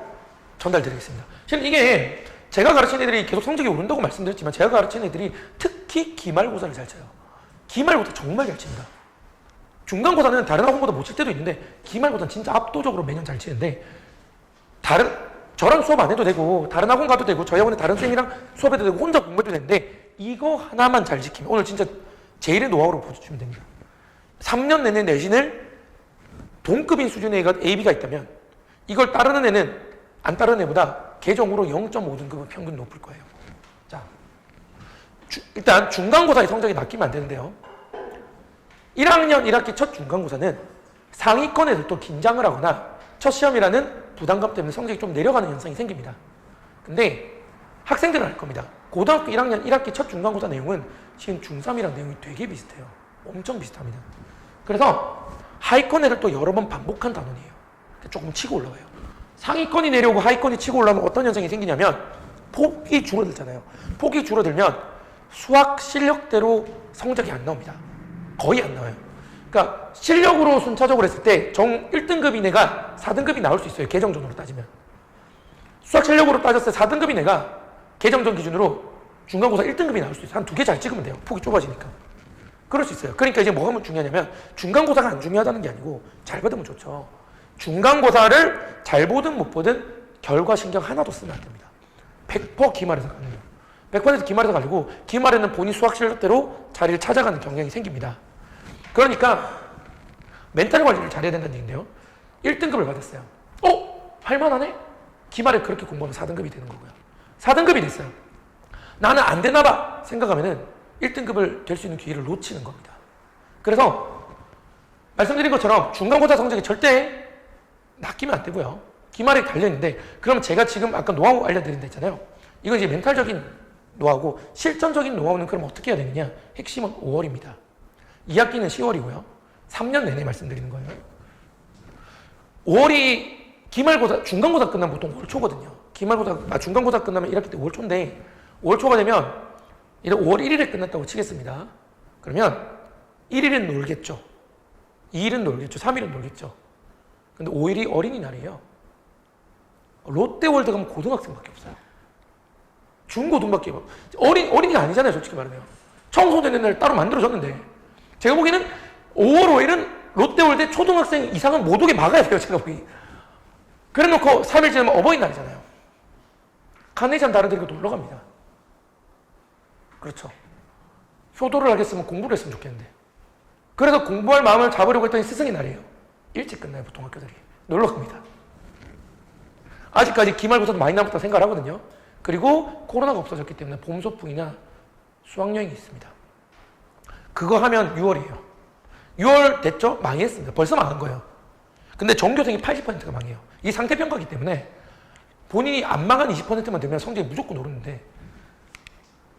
전달드리겠습니다. 실은 이게 제가 가르친 애들이 계속 성적이 오른다고 말씀드렸지만 제가 가르친 애들이 특히 기말고사를 잘 쳐요. 기말고사 정말 잘 칩니다. 중간고사는 다른 학원보다 못 칠 때도 있는데 기말고사는 진짜 압도적으로 매년 잘 치는데, 저랑 수업 안 해도 되고 다른 학원 가도 되고 저희 학원에 다른 쌤이랑 수업해도 되고 혼자 공부해도 되는데 이거 하나만 잘 지키면 오늘 진짜 제일의 노하우로 보여주시면 됩니다. 3년 내내 내신을 동급인 수준의 애가 A, B가 있다면 이걸 따르는 애는 안 따르는 애보다 개정으로 0.5등급은 평균 높을 거예요. 자, 일단 중간고사의 성적이 낮기면 안 되는데요. 1학년 1학기 첫 중간고사는 상위권에서 또 긴장을 하거나 첫 시험이라는 부담감 때문에 성적이 좀 내려가는 현상이 생깁니다. 근데 학생들은 알 겁니다. 고등학교 1학년 1학기 첫 중간고사 내용은 지금 중3이랑 내용이 되게 비슷해요. 엄청 비슷합니다. 그래서 하위권 애를 또 여러 번 반복한 단원이에요. 조금 치고 올라가요. 상위권이 내려오고 하위권이 치고 올라오면 어떤 현상이 생기냐면 폭이 줄어들잖아요. 폭이 줄어들면 수학 실력대로 성적이 안 나옵니다. 거의 안 나와요. 그러니까 실력으로 순차적으로 했을 때 1등급인 애가 4등급이 나올 수 있어요. 개정전으로 따지면. 수학 실력으로 따졌을 때 4등급인 애가 개정전 기준으로 중간고사 1등급이 나올 수 있어요. 한 2개 잘 찍으면 돼요. 폭이 좁아지니까. 그럴 수 있어요. 그러니까 이제 뭐가 중요하냐면 중간고사가 안 중요하다는 게 아니고 잘 받으면 좋죠. 중간고사를 잘 보든 못 보든 결과 신경 하나도 쓰면 안 됩니다. 100% 기말에서 가는 거예요. 100% 기말에서 가지고 기말에는 본인 수학 실력대로 자리를 찾아가는 경향이 생깁니다. 그러니까 멘탈 관리를 잘해야 된다는 얘기인데요. 1등급을 받았어요. 할만하네? 기말에 그렇게 공부하면 4등급이 되는 거고요. 4등급이 됐어요. 나는 안 되나 봐 생각하면은 1등급을 될 수 있는 기회를 놓치는 겁니다. 그래서 말씀드린 것처럼 중간고사 성적이 절대 낚이면 안 되고요. 기말에 달려있는데, 그럼 제가 지금 아까 노하우 알려드린다 했잖아요. 이건 이제 멘탈적인 노하우고, 실전적인 노하우는 그럼 어떻게 해야 되느냐? 핵심은 5월입니다. 2학기는 10월이고요. 3년 내내 말씀드리는 거예요. 5월이 기말고사, 중간고사 끝나면 보통 월초거든요. 중간고사 끝나면 1학기 때 월초인데, 월초가 되면 5월 1일에 끝났다고 치겠습니다. 그러면 1일은 놀겠죠. 2일은 놀겠죠. 3일은 놀겠죠. 근데 5일이 어린이날이에요. 롯데월드 가면 고등학생밖에 없어요. 중고등밖에 없어요. 어린이가 아니잖아요, 솔직히 말하면. 청소되는 날 따로 만들어졌는데. 제가 보기에는 5월 5일은 롯데월드 초등학생 이상은 못 오게 막아야 돼요, 제가 보기. 그래 놓고 3일 지나면 어버이날이잖아요. 카네이션 달아드리고 놀러 갑니다. 그렇죠. 효도를 하겠으면 공부를 했으면 좋겠는데. 그래서 공부할 마음을 잡으려고 했더니 스승의 날이에요. 일찍 끝나요, 보통 학교들이. 놀러 갑니다. 아직까지 기말고사도 많이 남았다고 생각을 하거든요. 그리고 코로나가 없어졌기 때문에 봄 소풍이나 수학여행이 있습니다. 그거 하면 6월이에요. 6월 됐죠? 망했습니다. 벌써 망한 거예요. 근데 전교생이 80%가 망해요. 이게 상태평가이기 때문에 본인이 안 망한 20%만 되면 성적이 무조건 오르는데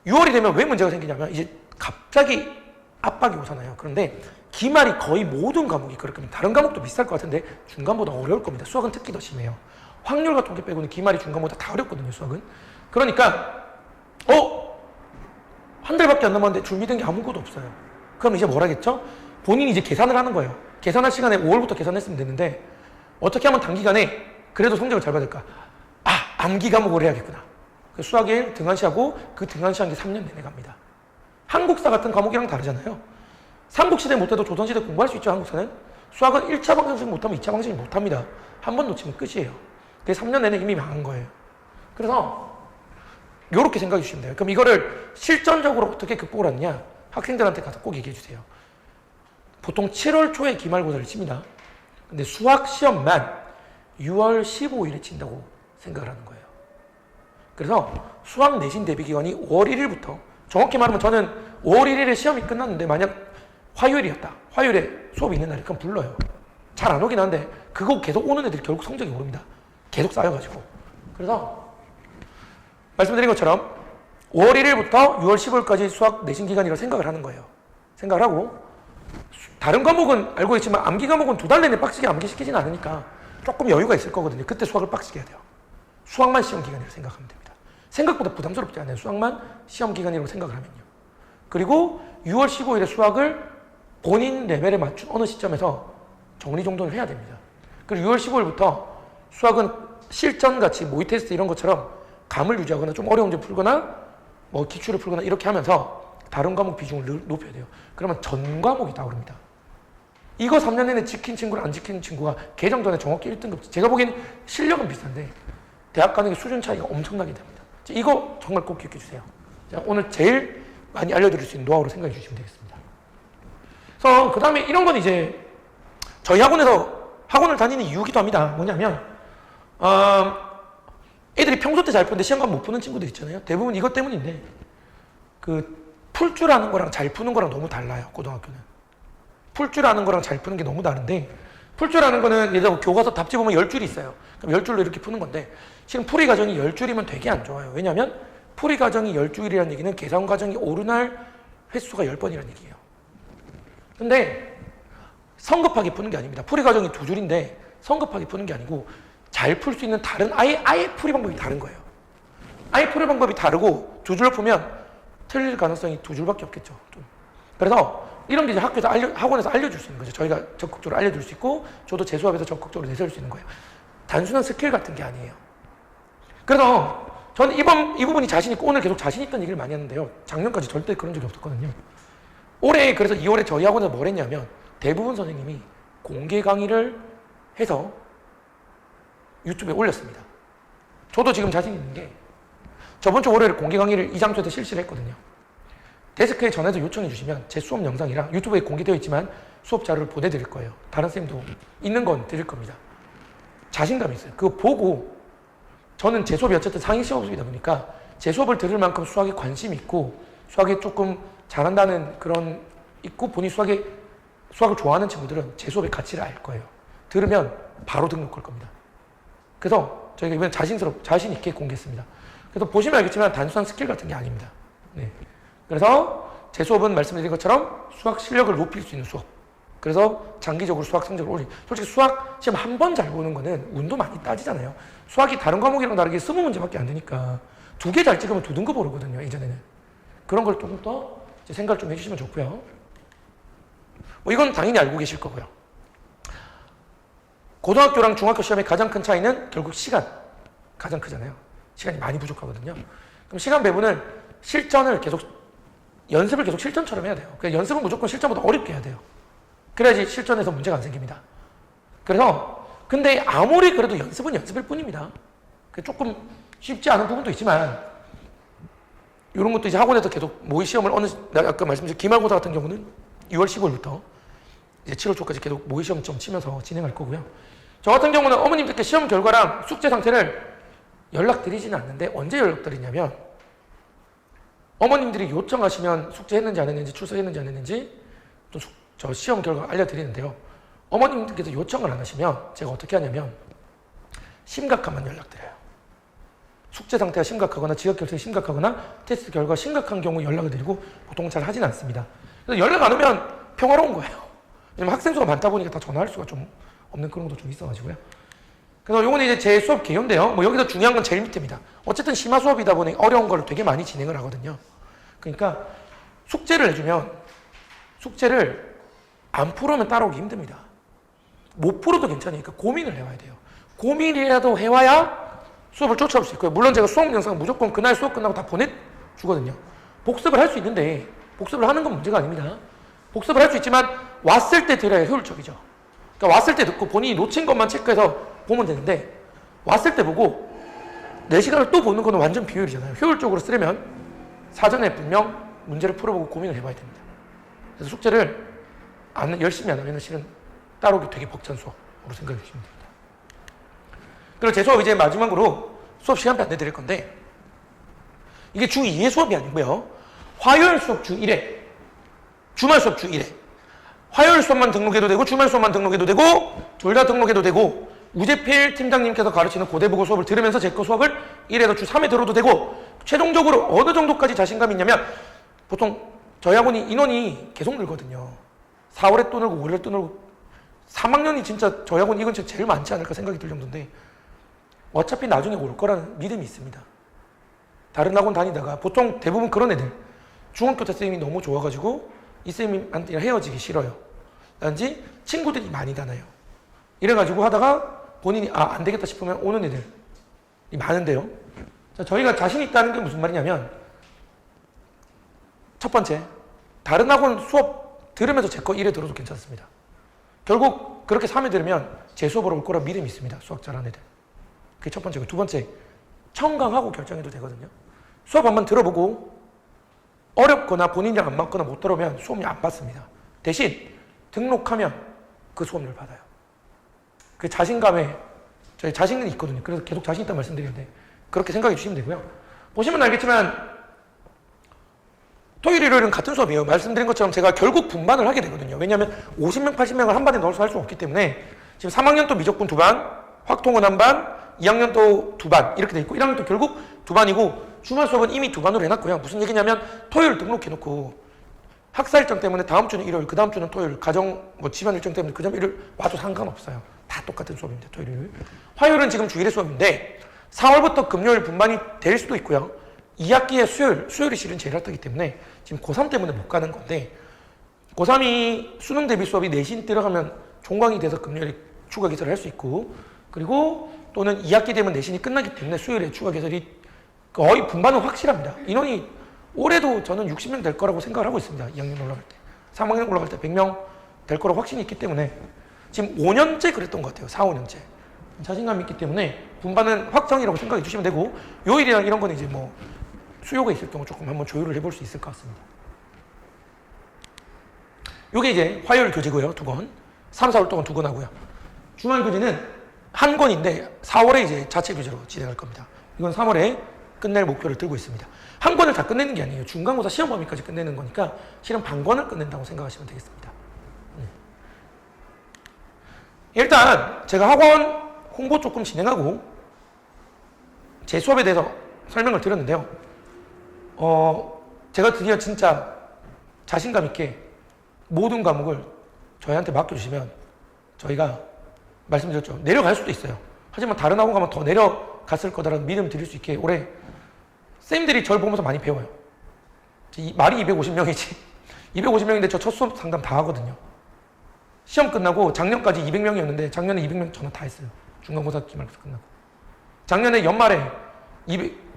6월이 되면 왜 문제가 생기냐면 이제 갑자기 압박이 오잖아요. 그런데 기말이 거의 모든 과목이 그럴 겁니다. 다른 과목도 비쌀 것 같은데 중간보다 어려울 겁니다. 수학은 특히 더 심해요. 확률과 통계 빼고는 기말이 중간보다 다 어렵거든요, 수학은. 그러니까 한 달밖에 안 남았는데 준비된 게 아무것도 없어요. 그럼 이제 뭘 하겠죠? 본인이 이제 계산을 하는 거예요. 계산할 시간에 5월부터 계산했으면 됐는데 어떻게 하면 단기간에 그래도 성적을 잘 받을까? 암기 과목을 해야겠구나. 수학에 등한시하고 그 등한시한 게 3년 내내 갑니다. 한국사 같은 과목이랑 다르잖아요. 삼국시대 못해도 조선시대 공부할 수 있죠, 한국사는. 수학은 1차 방정식 못하면 2차 방정식 못합니다. 한 번 놓치면 끝이에요. 그게 3년 내내 이미 망한 거예요. 그래서 이렇게 생각해 주시면 돼요. 그럼 이거를 실전적으로 어떻게 극복을 하느냐? 학생들한테 가서 꼭 얘기해 주세요. 보통 7월 초에 기말고사를 칩니다. 근데 수학 시험만 6월 15일에 친다고 생각을 하는 거예요. 그래서 수학 내신 대비 기간이 5월 1일부터, 정확히 말하면 저는 5월 1일에 시험이 끝났는데 만약 화요일이었다. 화요일에 수업이 있는 날이 그럼 불러요. 잘 안 오긴 한데 그거 계속 오는 애들이 결국 성적이 오릅니다. 계속 쌓여가지고. 그래서 말씀드린 것처럼 5월 1일부터 6월 15일까지 수학 내신 기간이라고 생각을 하는 거예요. 생각을 하고 다른 과목은 알고 있지만 암기 과목은 2달 내내 빡시게 암기시키지는 않으니까 조금 여유가 있을 거거든요. 그때 수학을 빡시게 해야 돼요. 수학만 시험 기간이라고 생각하면 됩니다. 생각보다 부담스럽지 않아요. 수학만 시험 기간이라고 생각을 하면요. 그리고 6월 15일에 수학을 본인 레벨에 맞춘 어느 시점에서 정리정돈을 해야 됩니다. 그리고 6월 15일부터 수학은 실전같이 모의 테스트 이런 것처럼 감을 유지하거나 좀 어려운 점 풀거나 뭐 기출을 풀거나 이렇게 하면서 다른 과목 비중을 높여야 돼요. 그러면 전 과목이 다 오릅니다. 이거 3년 내내 지킨 친구랑 안 지킨 친구가 개정 전에 정확히 1등급. 제가 보기엔 실력은 비슷한데 대학 가는 게 수준 차이가 엄청나게 됩니다. 이거 정말 꼭 기억해 주세요. 오늘 제일 많이 알려드릴 수 있는 노하우로 생각해 주시면 되겠습니다. 그래서 그 다음에 이런 건 이제 저희 학원을 다니는 이유기도 합니다. 뭐냐면 애들이 평소 때 잘 푸는데 시험 가면 못 푸는 친구들 있잖아요. 대부분 이것 때문인데 풀 줄 아는 거랑 잘 푸는 거랑 너무 달라요. 고등학교는. 풀 줄 아는 거랑 잘 푸는 게 너무 다른데 풀 줄 아는 거는 예를 들어 교과서 답지 보면 10줄이 있어요. 그럼 10줄로 이렇게 푸는 건데 실은 풀이 과정이 10줄이면 되게 안 좋아요. 왜냐하면 풀이 과정이 10줄이라는 얘기는 계산 과정이 오르날 횟수가 10번이라는 얘기예요. 근데 성급하게 푸는 게 아닙니다. 풀이 과정이 2줄인데 성급하게 푸는 게 아니고 잘 풀 수 있는 다른 아예 풀이 방법이 다른 거예요. 아예 풀이 방법이 다르고 2줄로 풀면 틀릴 가능성이 2줄밖에 없겠죠. 좀. 그래서 이런 게 이제 학원에서 알려줄 수 있는 거죠. 저희가 적극적으로 알려줄 수 있고 저도 제 수업에서 적극적으로 내세울 수 있는 거예요. 단순한 스킬 같은 게 아니에요. 그래서 저는 이 부분이 자신 있고 오늘 계속 자신 있던 얘기를 많이 하는데요. 작년까지 절대 그런 적이 없었거든요. 올해 그래서 2월에 저희 학원에서 뭘 했냐면 대부분 선생님이 공개 강의를 해서 유튜브에 올렸습니다. 저도 지금 자신 있는 게 저번 주 월요일에 공개 강의를 이 장소에서 실시를 했거든요. 데스크에 전화해서 요청해 주시면 제 수업 영상이랑 유튜브에 공개되어 있지만 수업 자료를 보내드릴 거예요. 다른 쌤도 있는 건 드릴 겁니다. 자신감이 있어요. 그거 보고 저는 제 수업이 어쨌든 상위 수업이다 보니까 제 수업을 들을 만큼 수학에 관심이 있고 수학에 조금 잘한다는 그런 있고 본인 수학을 좋아하는 친구들은 제 수업의 가치를 알 거예요. 들으면 바로 등록할 겁니다. 그래서 저희가 이번에 자신 있게 공개했습니다. 그래서 보시면 알겠지만 단순한 스킬 같은 게 아닙니다. 네. 그래서 제 수업은 말씀드린 것처럼 수학 실력을 높일 수 있는 수업. 그래서 장기적으로 수학 성적을 올리는. 솔직히 수학 시험 한 번 잘 보는 거는 운도 많이 따지잖아요. 수학이 다른 과목이랑 다르게 20문제밖에 안 되니까 2개 잘 찍으면 2등급 오르거든요. 예전에는. 그런 걸 조금 더 생각을 좀 해주시면 좋고요. 뭐 이건 당연히 알고 계실 거고요. 고등학교랑 중학교 시험의 가장 큰 차이는 결국 시간. 가장 크잖아요. 시간이 많이 부족하거든요. 그럼 시간 배분을 연습을 계속 실전처럼 해야 돼요. 그러니까 연습은 무조건 실전보다 어렵게 해야 돼요. 그래야지 실전에서 문제가 안 생깁니다. 그래서 근데 아무리 그래도 연습은 연습일 뿐입니다. 조금 쉽지 않은 부분도 있지만 이런 것도 이제 학원에서 계속 모의 시험을 아까 말씀드린 기말고사 같은 경우는 6월 15일부터 이제 7월 초까지 계속 모의 시험 좀 치면서 진행할 거고요. 저 같은 경우는 어머님들께 시험 결과랑 숙제 상태를 연락드리지는 않는데 언제 연락드리냐면 어머님들이 요청하시면 숙제했는지 안 했는지 출석했는지 안 했는지 또 저 시험 결과 알려드리는데요. 어머님들께서 요청을 안 하시면 제가 어떻게 하냐면 심각하면 연락드려요. 숙제 상태가 심각하거나 지각 결석이 심각하거나 테스트 결과가 심각한 경우 연락을 드리고 보통 잘 하진 않습니다. 그래서 연락 안 오면 평화로운 거예요. 왜냐면 학생 수가 많다 보니까 다 전화할 수가 좀 없는 그런 것도 좀 있어가지고요. 그래서 요거는 이제 제 수업 개요인데요. 뭐 여기서 중요한 건 제일 밑입니다. 어쨌든 심화 수업이다 보니 어려운 걸 되게 많이 진행을 하거든요. 그러니까 숙제를 내주면 숙제를 안 풀으면 따라오기 힘듭니다. 못 풀어도 괜찮으니까 고민을 해와야 돼요. 고민이라도 해와야 수업을 쫓아올 수 있고요. 물론 제가 수업 영상 무조건 그날 수업 끝나고 다 보내주거든요. 복습을 할 수 있는데 복습을 하는 건 문제가 아닙니다. 복습을 할 수 있지만 왔을 때 들어야 효율적이죠. 그러니까 왔을 때 듣고 본인이 놓친 것만 체크해서 보면 되는데 왔을 때 보고 4시간을 또 보는 거는 완전 비효율이잖아요. 효율적으로 쓰려면 사전에 분명 문제를 풀어보고 고민을 해봐야 됩니다. 그래서 숙제를 열심히 안 하면 실은 따라오기 되게 벅찬 수업으로 생각해 주시면 됩니다. 그리고 제 수업 이제 마지막으로 수업 시간표 안내드릴 건데 이게 주 2회 수업이 아니고요. 화요일 수업 주 1회, 주말 수업 주 1회. 화요일 수업만 등록해도 되고 주말 수업만 등록해도 되고 둘 다 등록해도 되고 우재필 팀장님께서 가르치는 고대국어 수업을 들으면서 제 거 수업을 1회에서 주 3회 들어도 되고 최종적으로 어느 정도까지 자신감이 있냐면 보통 저희 학원이 인원이 계속 늘거든요. 4월에 또 늘고 5월에 또 늘고 3학년이 진짜 저희 학원 이 근처에 제일 많지 않을까 생각이 들 정도인데 어차피 나중에 올 거라는 믿음이 있습니다. 다른 학원 다니다가 보통 대부분 그런 애들 중학교 때 쌤이 너무 좋아가지고 이 쌤한테 헤어지기 싫어요. 단지 친구들이 많이 다녀요. 이래가지고 하다가 본인이 안 되겠다 싶으면 오는 애들이 많은데요. 자, 저희가 자신 있다는 게 무슨 말이냐면 첫 번째, 다른 학원 수업 들으면서 제 거 1회 들어도 괜찮습니다. 결국 그렇게 3회 들으면 제 수업으로 올 거라 믿음이 있습니다. 수학 잘하는 애들. 그게 첫 번째고 두 번째, 청강하고 결정해도 되거든요. 수업 한번 들어보고 어렵거나 본인이랑 안 맞거나 못 들어오면 수업료 안 받습니다. 대신 등록하면 그 수업료를 받아요. 그 자신감에 저희 자신감이 있거든요. 그래서 계속 자신 있다는 말씀드리는데 그렇게 생각해 주시면 되고요. 보시면 알겠지만 토요일, 일요일은 같은 수업이에요. 말씀드린 것처럼 제가 결국 분반을 하게 되거든요. 왜냐하면 50명, 80명을 한 반에 넣어서 할 수 없기 때문에 지금 3학년 또 미적분 2반, 확통은 한 반, 2학년 또 2반 이렇게 돼 있고 1학년 또 결국 2반이고 주말 수업은 이미 2반으로 해놨고요. 무슨 얘기냐면 토요일 등록해놓고 학사 일정 때문에 다음 주는 일요일, 그 다음 주는 토요일, 가정 집안 일정 때문에 그 다음 일요일 와도 상관없어요. 다 똑같은 수업입니다. 토요일, 일요일. 화요일은 지금 주 1회 수업인데 4월부터 금요일 분반이 될 수도 있고요. 2학기의 수요일이 실은 제일 핫하기 때문에 지금 고3 때문에 못 가는 건데 고3이 수능 대비 수업이 내신 들어가면 종강이 돼서 금요일에 추가 개설을 할 수 있고 그리고 또는 2학기 되면 내신이 끝나기 때문에 수요일에 추가 개설이 거의 분반은 확실합니다. 인원이 올해도 저는 60명 될 거라고 생각을 하고 있습니다. 2학년 올라갈 때. 3학년 올라갈 때 100명 될 거라고 확신이 있기 때문에 지금 5년째 그랬던 것 같아요. 4, 5년째. 자신감이 있기 때문에 분반은 확정이라고 생각해 주시면 되고 요일이랑 이런 거는 이제 뭐 수요가 있을 경우 조금 한번 조율을 해볼 수 있을 것 같습니다. 요게 이제 화요일 교재고요. 2권. 3, 4월 동안 2권 하고요. 주말 교재는 한 권인데 4월에 이제 자체 교재로 진행할 겁니다. 이건 3월에 끝낼 목표를 들고 있습니다. 한 권을 다 끝내는 게 아니에요. 중간고사 시험 범위까지 끝내는 거니까 실은 반권을 끝낸다고 생각하시면 되겠습니다. 일단 제가 학원 홍보 조금 진행하고 제 수업에 대해서 설명을 드렸는데요. 제가 드디어 진짜 자신감 있게 모든 과목을 저희한테 맡겨주시면 저희가 말씀드렸죠. 내려갈 수도 있어요. 하지만 다른 학원 가면 더 내려갔을 거다라는 믿음 드릴 수 있게 올해 쌤들이 저를 보면서 많이 배워요. 말이 250명이지. 250명인데 저 첫 수업 상담 다 하거든요. 시험 끝나고 작년까지 200명이었는데 작년에 200명 저는 다 했어요. 중간고사 기말고사 끝나고. 작년에 연말에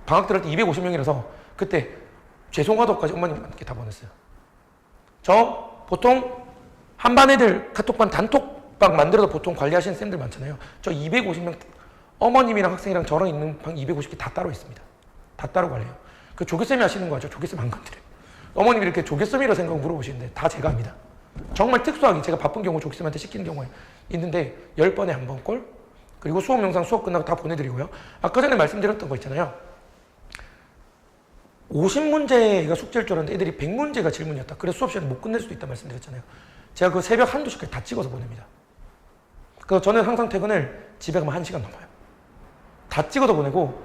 방학 들을 때 250명이라서 그때 죄송하다고까지 어머님께 다 보냈어요. 저 보통 한 반 애들 카톡방 단톡방 만들어서 보통 관리하시는 쌤들 많잖아요. 저 250명 어머님이랑 학생이랑 저랑 있는 방 250개 다 따로 있습니다. 다 따로 관리해요. 그 조교쌤이 하시는 거 아죠? 조교쌤 안 건드려요. 어머님이 이렇게 조교쌤이라 생각 물어보시는데 다 제가 합니다. 정말 특수하게 제가 바쁜 경우 조교쌤한테 시키는 경우에 있는데 10번에 한 번 꼴. 그리고 수업 영상 수업 끝나고 다 보내드리고요. 아까 전에 말씀드렸던 거 있잖아요. 50문제가 숙제일 줄 알았는데 애들이 100문제가 질문이었다. 그래서 수업 시간에 못 끝낼 수도 있다 말씀드렸잖아요. 제가 그 새벽 1~2시까지 다 찍어서 보냅니다. 그래서 저는 항상 퇴근을 집에 가면 1시간 넘어요. 다 찍어서 보내고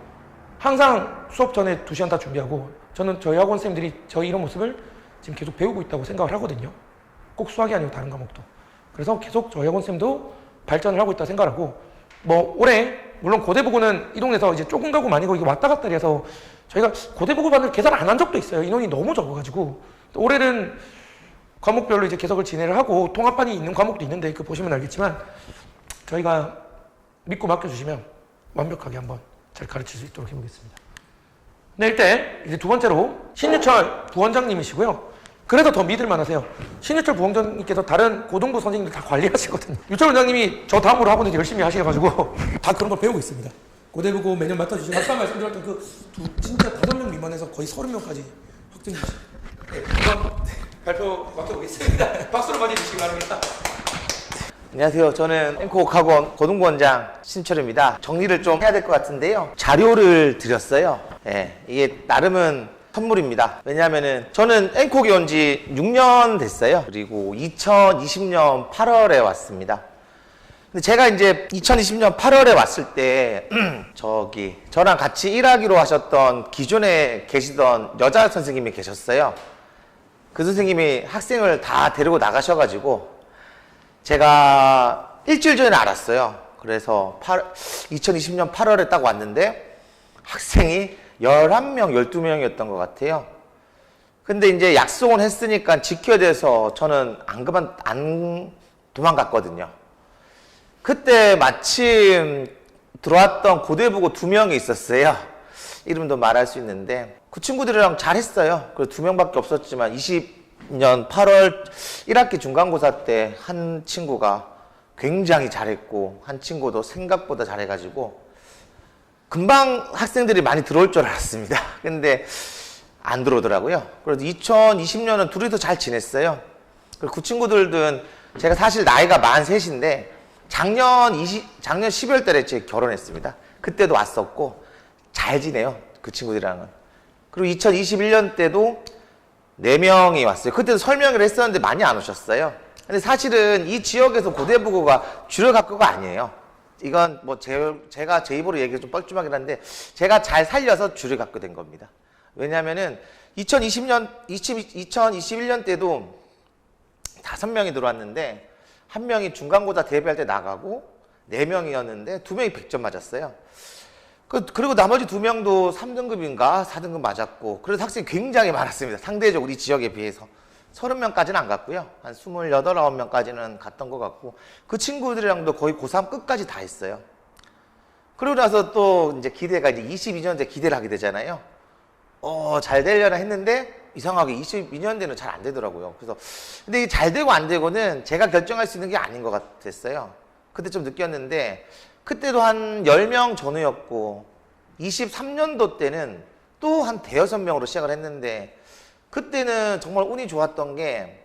항상 수업 전에 2시간 다 준비하고 저는 저희 학원 선생님들이 저희 이런 모습을 지금 계속 배우고 있다고 생각을 하거든요. 꼭 수학이 아니고 다른 과목도. 그래서 계속 저희 학원 선생님도 발전을 하고 있다고 생각하고 뭐 올해 물론 고대부고는 이 동네에서 이제 조금 가고 많이 가고 이게 왔다 갔다 해서 저희가 고대부고반을 계산 안 한 적도 있어요. 인원이 너무 적어가지고 올해는 과목별로 이제 개석을 진행을 하고 통합반이 있는 과목도 있는데 그 보시면 알겠지만 저희가 믿고 맡겨주시면 완벽하게 한번 잘 가르칠 수 있도록 해보겠습니다. 네, 일단 이제 두 번째로 신유철 부원장님이시고요. 그래서 더 믿을만하세요. 신유철 부원장님께서 다른 고등부 선생님들 다 관리하시거든요. 유철 원장님이 저 다음으로 학원에서 열심히 하셔가지고 다 그런 걸 배우고 있습니다. 고대부고 매년 맡아주시고 아까 말씀드렸던 그 진짜 5명 미만에서 거의 30명까지 확정이시죠. 네, 한번 발표 맡겨보겠습니다. 박수로 맞이해주시기 바랍니다. 안녕하세요. 저는 앵콕 학원 고등부원장 신철입니다. 정리를 좀 해야 될 것 같은데요. 자료를 드렸어요. 네, 이게 나름은 선물입니다. 왜냐하면은 저는 앵콕이 온 지 6년 됐어요. 그리고 2020년 8월에 왔습니다. 근데 제가 이제 2020년 8월에 왔을 때 저랑 같이 일하기로 하셨던 기존에 계시던 여자 선생님이 계셨어요. 그 선생님이 학생을 다 데리고 나가셔가지고 제가 일주일 전에 알았어요. 그래서 2020년 8월에 딱 왔는데 학생이 11명, 12명이었던 것 같아요. 근데 이제 약속은 했으니까 지켜야 돼서 저는 안 도망갔거든요. 그때 마침 들어왔던 고대부고 2명이 있었어요. 이름도 말할 수 있는데 그 친구들이랑 잘했어요. 그래서 2명밖에 없었지만 20년 8월 1학기 중간고사 때 한 친구가 굉장히 잘했고 한 친구도 생각보다 잘해가지고 금방 학생들이 많이 들어올 줄 알았습니다. 근데 안 들어오더라고요. 그래서 2020년은 둘이서 잘 지냈어요. 그리고 그 친구들은 제가 사실 나이가 43인데 작년 12월 달에 제가 결혼했습니다. 그때도 왔었고 잘 지내요. 그 친구들이랑은. 그리고 2021년 때도 4명이 왔어요. 그때도 설명을 했었는데 많이 안 오셨어요. 근데 사실은 이 지역에서 고대부고가 주력 학교가 아니에요. 이건 뭐 제가 제 입으로 얘기가 좀 뻘쭘하긴 한데 제가 잘 살려서 주력 학교 된 겁니다. 왜냐면은 2021년 때도 5명이 들어왔는데 1명이 중간고사 대비할 때 나가고 4명이었는데 2명이 100점 맞았어요. 그리고 나머지 2명도 3등급인가 4등급 맞았고 그래서 학생이 굉장히 많았습니다. 상대적으로 이 지역에 비해서 30명까지는 안 갔고요. 한 28, 9명까지는 갔던 것 같고 그 친구들이랑도 거의 고3 끝까지 다 했어요. 그러고 나서 또 이제 기대가 이제 22년째 기대를 하게 되잖아요. 잘 되려나 했는데 이상하게 22년대는 잘 안 되더라고요. 그래서 근데 잘 되고 안 되고는 제가 결정할 수 있는 게 아닌 것 같았어요. 그때 좀 느꼈는데 그때도 한 10명 전후였고 23년도 때는 또 한 대여섯 명으로 시작을 했는데 그때는 정말 운이 좋았던 게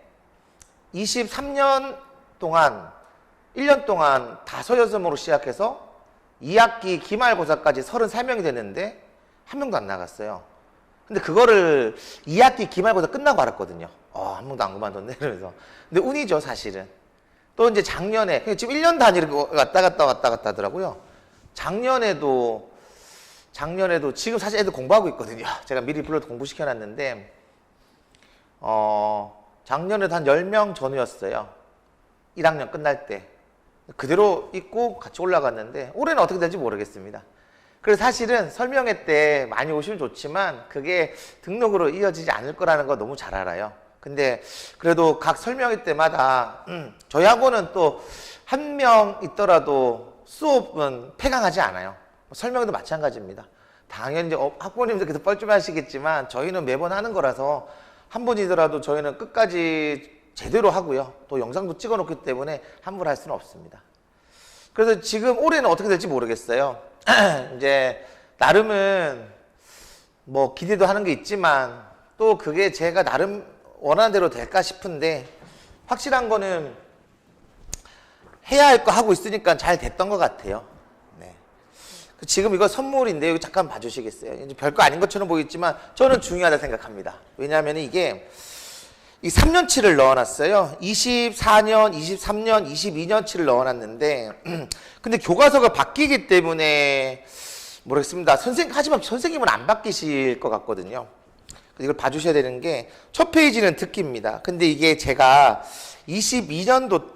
23년 동안 1년 동안 5, 6명으로 시작해서 2학기 기말고사까지 33명이 됐는데 한 명도 안 나갔어요. 근데 그거를 2학기 기말고사 끝나고 알았거든요. 한 명도 안 그만뒀네 이러면서. 근데 운이죠 사실은. 또 이제 작년에 지금 1년 단위로 왔다 갔다 하더라고요. 작년에도 지금 사실 애들 공부하고 있거든요. 제가 미리 불러서 공부시켜놨는데 작년에도 한 10명 전후였어요. 1학년 끝날 때. 그대로 있고 같이 올라갔는데 올해는 어떻게 될지 모르겠습니다. 그래서 사실은 설명회 때 많이 오시면 좋지만 그게 등록으로 이어지지 않을 거라는 거 너무 잘 알아요. 근데 그래도 각 설명회 때마다 저희 학원은 또 한 명 있더라도 수업은 폐강하지 않아요. 설명회도 마찬가지입니다. 당연히 이제 학부모님들께서 뻘쭘하시겠지만 저희는 매번 하는 거라서 한 분이더라도 저희는 끝까지 제대로 하고요. 또 영상도 찍어놓기 때문에 함부로 할 수는 없습니다. 그래서 지금 올해는 어떻게 될지 모르겠어요. 이제 나름은 뭐 기대도 하는 게 있지만 또 그게 제가 나름 원하는 대로 될까 싶은데 확실한 거는 해야 할 거 하고 있으니까 잘 됐던 것 같아요. 네. 지금 이거 선물인데 여기 잠깐 봐주시겠어요? 이제 별거 아닌 것처럼 보이지만 저는 중요하다 생각합니다. 왜냐하면 이게 이 3년치를 넣어놨어요. 24년, 23년, 22년치를 넣어놨는데 근데 교과서가 바뀌기 때문에 모르겠습니다. 하지만 선생님은 안 바뀌실 것 같거든요. 이걸 봐주셔야 되는 게 첫 페이지는 듣기입니다. 근데 이게 제가 21년도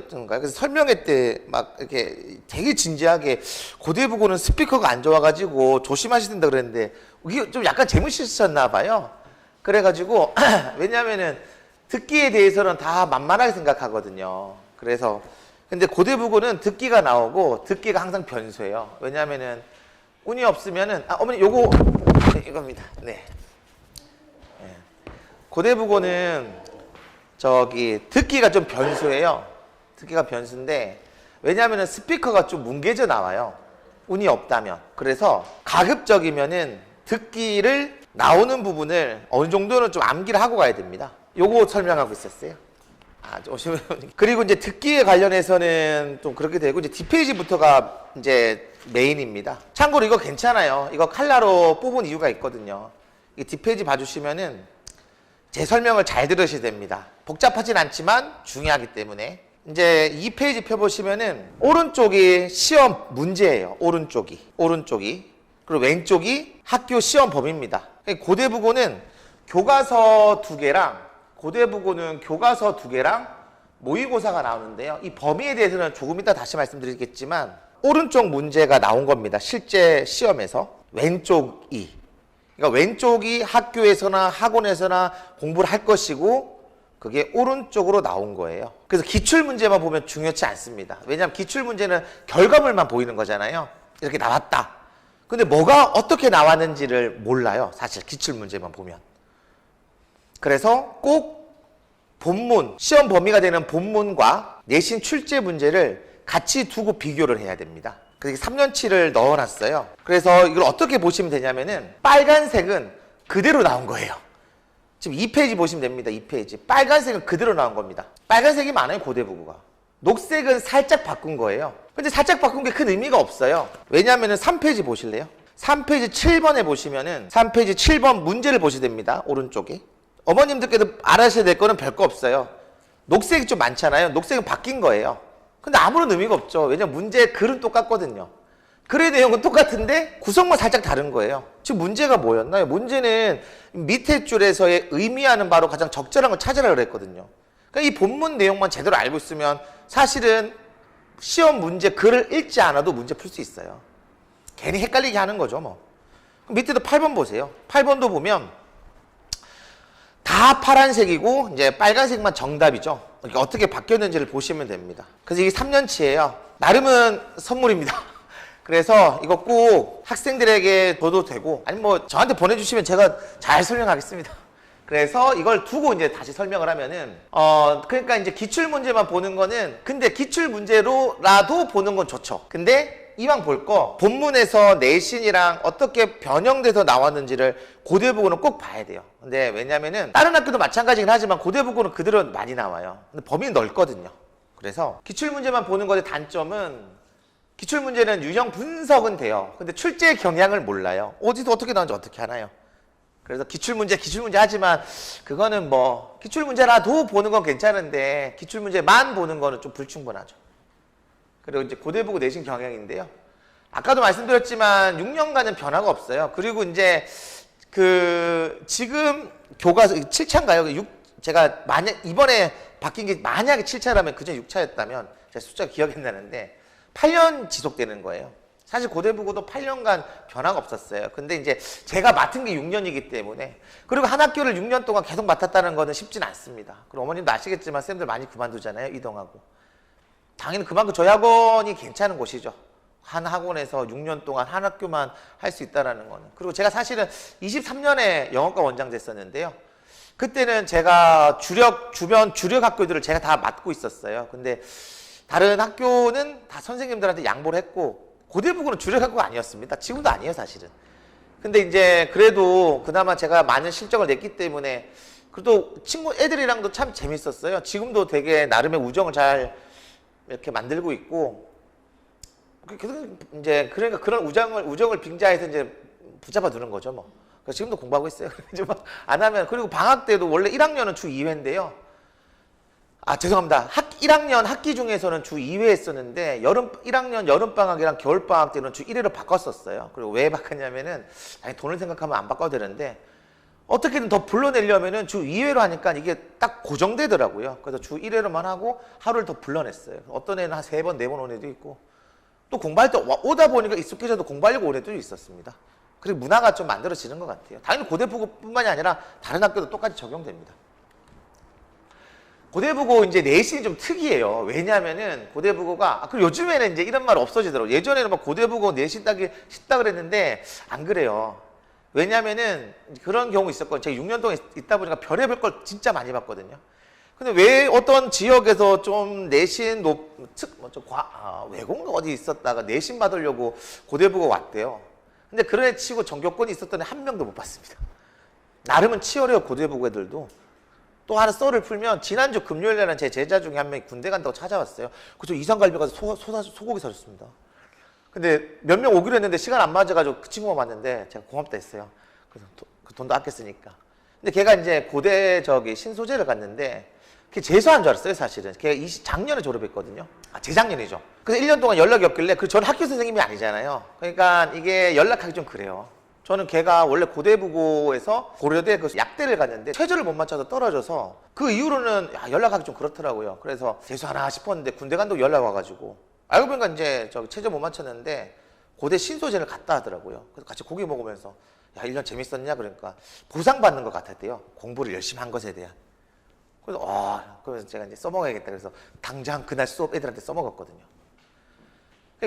때인가요? 그래서 설명회 때 막 이렇게 되게 진지하게 고대부고는 스피커가 안 좋아가지고 조심하셔야 된다 그랬는데 이게 좀 약간 재무실수였나 봐요. 그래가지고 왜냐면은 듣기에 대해서는 다 만만하게 생각하거든요. 그래서 근데 고대부고는 듣기가 나오고 듣기가 항상 변수예요. 왜냐면은 운이 없으면은 어머니 요거 네, 이겁니다. 네. 고대부고는 듣기가 좀 변수예요. 듣기가 변수인데 왜냐하면 스피커가 좀 뭉개져 나와요. 운이 없다면. 그래서 가급적이면은 듣기를 나오는 부분을 어느 정도는 좀 암기를 하고 가야 됩니다. 요거 설명하고 있었어요. 그리고 이제 듣기에 관련해서는 좀 그렇게 되고 이제 뒷페이지부터가 이제 메인입니다. 참고로 이거 괜찮아요. 이거 칼라로 뽑은 이유가 있거든요. 이 뒷페이지 봐주시면은 제 설명을 잘 들으셔야 됩니다. 복잡하진 않지만 중요하기 때문에. 이제 이 페이지 펴보시면은 오른쪽이 시험 문제예요. 오른쪽이. 그리고 왼쪽이 학교 시험 범위입니다. 고대부고는 교과서 2개랑 모의고사가 나오는데요. 이 범위에 대해서는 조금 이따 다시 말씀드리겠지만 오른쪽 문제가 나온 겁니다. 실제 시험에서. 그러니까 왼쪽이 학교에서나 학원에서나 공부를 할 것이고 그게 오른쪽으로 나온 거예요. 그래서 기출문제만 보면 중요치 않습니다. 왜냐하면 기출문제는 결과물만 보이는 거잖아요. 이렇게 나왔다. 근데 뭐가 어떻게 나왔는지를 몰라요. 사실 기출문제만 보면. 그래서 꼭 본문, 시험 범위가 되는 본문과 내신 출제 문제를 같이 두고 비교를 해야 됩니다. 그래서 3년치를 넣어놨어요. 그래서 이걸 어떻게 보시면 되냐면은 빨간색은 그대로 나온 거예요. 지금 2페이지 보시면 됩니다. 2페이지. 빨간색은 그대로 나온 겁니다. 빨간색이 많아요. 고대부고가. 녹색은 살짝 바꾼 거예요. 근데 살짝 바꾼 게 큰 의미가 없어요. 왜냐하면은 3페이지 보실래요? 3페이지 7번에 보시면은 3페이지 7번 문제를 보시면 됩니다. 오른쪽에. 어머님들께도 알아셔야 될 거는 별거 없어요. 녹색이 좀 많잖아요. 녹색은 바뀐 거예요. 근데 아무런 의미가 없죠. 왜냐면 문제 글은 똑같거든요. 글의 내용은 똑같은데 구성만 살짝 다른 거예요. 지금 문제가 뭐였나요? 문제는 밑에 줄에서의 의미하는 바로 가장 적절한 걸 찾으라 그랬거든요. 그러니까 이 본문 내용만 제대로 알고 있으면 사실은 시험 문제 글을 읽지 않아도 문제 풀 수 있어요. 괜히 헷갈리게 하는 거죠, 뭐. 밑에도 8번 보세요. 8번도 보면 다 파란색이고 이제 빨간색만 정답이죠. 그러니까 어떻게 바뀌었는지를 보시면 됩니다. 그래서 이게 3년치예요. 나름은 선물입니다. 그래서 이거 꼭 학생들에게 줘도 되고 아니면 뭐 저한테 보내주시면 제가 잘 설명하겠습니다. 그래서 이걸 두고 이제 다시 설명을 하면은 그러니까 이제 기출 문제만 보는 거는 근데 기출 문제로라도 보는 건 좋죠. 근데 이왕 볼 거 본문에서 내신이랑 어떻게 변형돼서 나왔는지를 고대부고는 꼭 봐야 돼요. 근데 왜냐면은 다른 학교도 마찬가지긴 하지만 고대부고는 그대로 많이 나와요. 근데 범위는 넓거든요. 그래서 기출 문제만 보는 것의 단점은 기출 문제는 유형 분석은 돼요. 근데 출제 경향을 몰라요. 어디서 어떻게 나오는지 어떻게 하나요? 그래서 기출문제 하지만 그거는 뭐 기출문제라도 보는 건 괜찮은데 기출문제만 보는 거는 좀 불충분하죠. 그리고 이제 고대부고 내신 경향인데요. 아까도 말씀드렸지만 6년간은 변화가 없어요. 그리고 이제 지금 교과서 7차인가요? 제가 만약 이번에 바뀐 게 만약에 7차라면 그전 6차였다면 제가 숫자가 기억이 안 나는데 8년 지속되는 거예요. 사실 고대부고도 8년간 변화가 없었어요. 근데 이제 제가 맡은 게 6년이기 때문에 그리고 한 학교를 6년 동안 계속 맡았다는 거는 쉽진 않습니다. 그리고 어머님도 아시겠지만 쌤들 많이 그만두잖아요. 이동하고. 당연히 그만큼 저희 학원이 괜찮은 곳이죠. 한 학원에서 6년 동안 한 학교만 할 수 있다는 거는. 그리고 제가 사실은 23년에 영어과 원장 됐었는데요. 그때는 제가 주변 주력 학교들을 제가 다 맡고 있었어요. 근데 다른 학교는 다 선생님들한테 양보를 했고, 고대부고는 주력 학교가 아니었습니다. 지금도 아니에요, 사실은. 근데 이제 그래도 그나마 제가 많은 실적을 냈기 때문에 그래도 애들이랑도 참 재밌었어요. 지금도 되게 나름의 우정을 잘 이렇게 만들고 있고, 이제 그러니까 그런 우정을 빙자해서 이제 붙잡아 두는 거죠, 뭐. 그래서 지금도 공부하고 있어요. 안 하면, 그리고 방학 때도 원래 1학년은 주 2회인데요. 죄송합니다. 1학년 학기 중에서는 주 2회 했었는데 1학년 여름방학이랑 겨울방학 때는 주 1회로 바꿨었어요. 그리고 왜 바꿨냐면은 아니 돈을 생각하면 안 바꿔도 되는데 어떻게든 더 불러내려면은 주 2회로 하니까 이게 딱 고정되더라고요. 그래서 주 1회로만 하고 하루를 더 불러냈어요. 어떤 애는 한 3번, 4번 온 애도 있고, 또 공부할 때 오다 보니까 익숙해져도 공부하려고 온 애도 있었습니다. 그리고 문화가 좀 만들어지는 것 같아요. 당연히 고대부고뿐만이 아니라 다른 학교도 똑같이 적용됩니다. 고대부고 이제 내신이 좀 특이해요. 왜냐면은 고대부고가, 그리고 요즘에는 이제 이런 말 없어지더라고요. 예전에는 막 고대부고 내신 따기 쉽다 그랬는데 안 그래요. 왜냐면은 그런 경우 있었거든요. 제가 6년 동안 있다 보니까 별의별 걸 진짜 많이 봤거든요. 근데 왜 어떤 지역에서 좀 내신 외국 어디 있었다가 내신 받으려고 고대부고 왔대요. 근데 그런 애 치고 전교권이 있었던 애 한 명도 못 봤습니다. 나름은 치열해요, 고대부고 애들도. 또 하나 썰을 풀면, 지난주 금요일에는 제 제자 중에 한 명이 군대 간다고 찾아왔어요. 그래서 이산갈비 가서 소고기 사줬습니다. 근데 몇 명 오기로 했는데 시간 안 맞아가지고 그 친구가 왔는데 제가 고맙다 했어요. 그래서 그 돈도 아꼈으니까. 근데 걔가 이제 고대 신소재를 갔는데 걔 재수한 줄 알았어요, 사실은. 걔 작년에 졸업했거든요. 재작년이죠. 그래서 1년 동안 연락이 없길래, 저는 학교 선생님이 아니잖아요. 그러니까 이게 연락하기 좀 그래요. 저는 걔가 원래 고대부고에서 고려대 그 약대를 갔는데 최저를 못 맞춰서 떨어져서 그 이후로는 연락하기 좀 그렇더라고요. 그래서 재수하나 싶었는데 군대 간다고 연락 와가지고 알고 보니까 이제 최저 못 맞췄는데 고대 신소재를 갔다 하더라고요. 그래서 같이 고기 먹으면서 1년 재밌었냐 그러니까 보상받는 것 같았대요. 공부를 열심히 한 것에 대한. 그래서 그래서 제가 이제 써먹어야겠다. 그래서 당장 그날 수업 애들한테 써먹었거든요.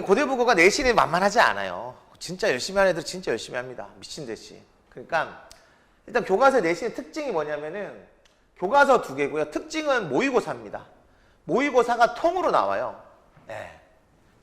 고대부고가 내신이 만만하지 않아요. 진짜 열심히 하는 애들 진짜 열심히 합니다. 미친 듯이. 그러니까 일단 교과서 내신의 특징이 뭐냐면은 교과서 2개고요. 특징은 모의고사입니다. 모의고사가 통으로 나와요. 네.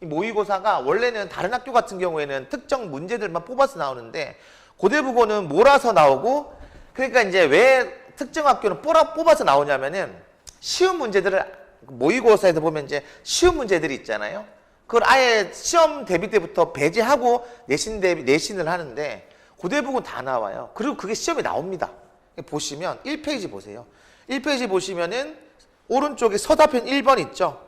이 모의고사가 원래는 다른 학교 같은 경우에는 특정 문제들만 뽑아서 나오는데 고대부고는 몰아서 나오고, 그러니까 이제 왜 특정 학교는 뽑아서 나오냐면은 쉬운 문제들을 모의고사에서 보면 이제 쉬운 문제들이 있잖아요. 그걸 아예 시험 대비 때부터 배제하고 내신을 하는데 고대부고는 다 나와요. 그리고 그게 시험에 나옵니다. 보시면 1페이지 보세요. 1페이지 보시면은 오른쪽에 서답편 1번 있죠.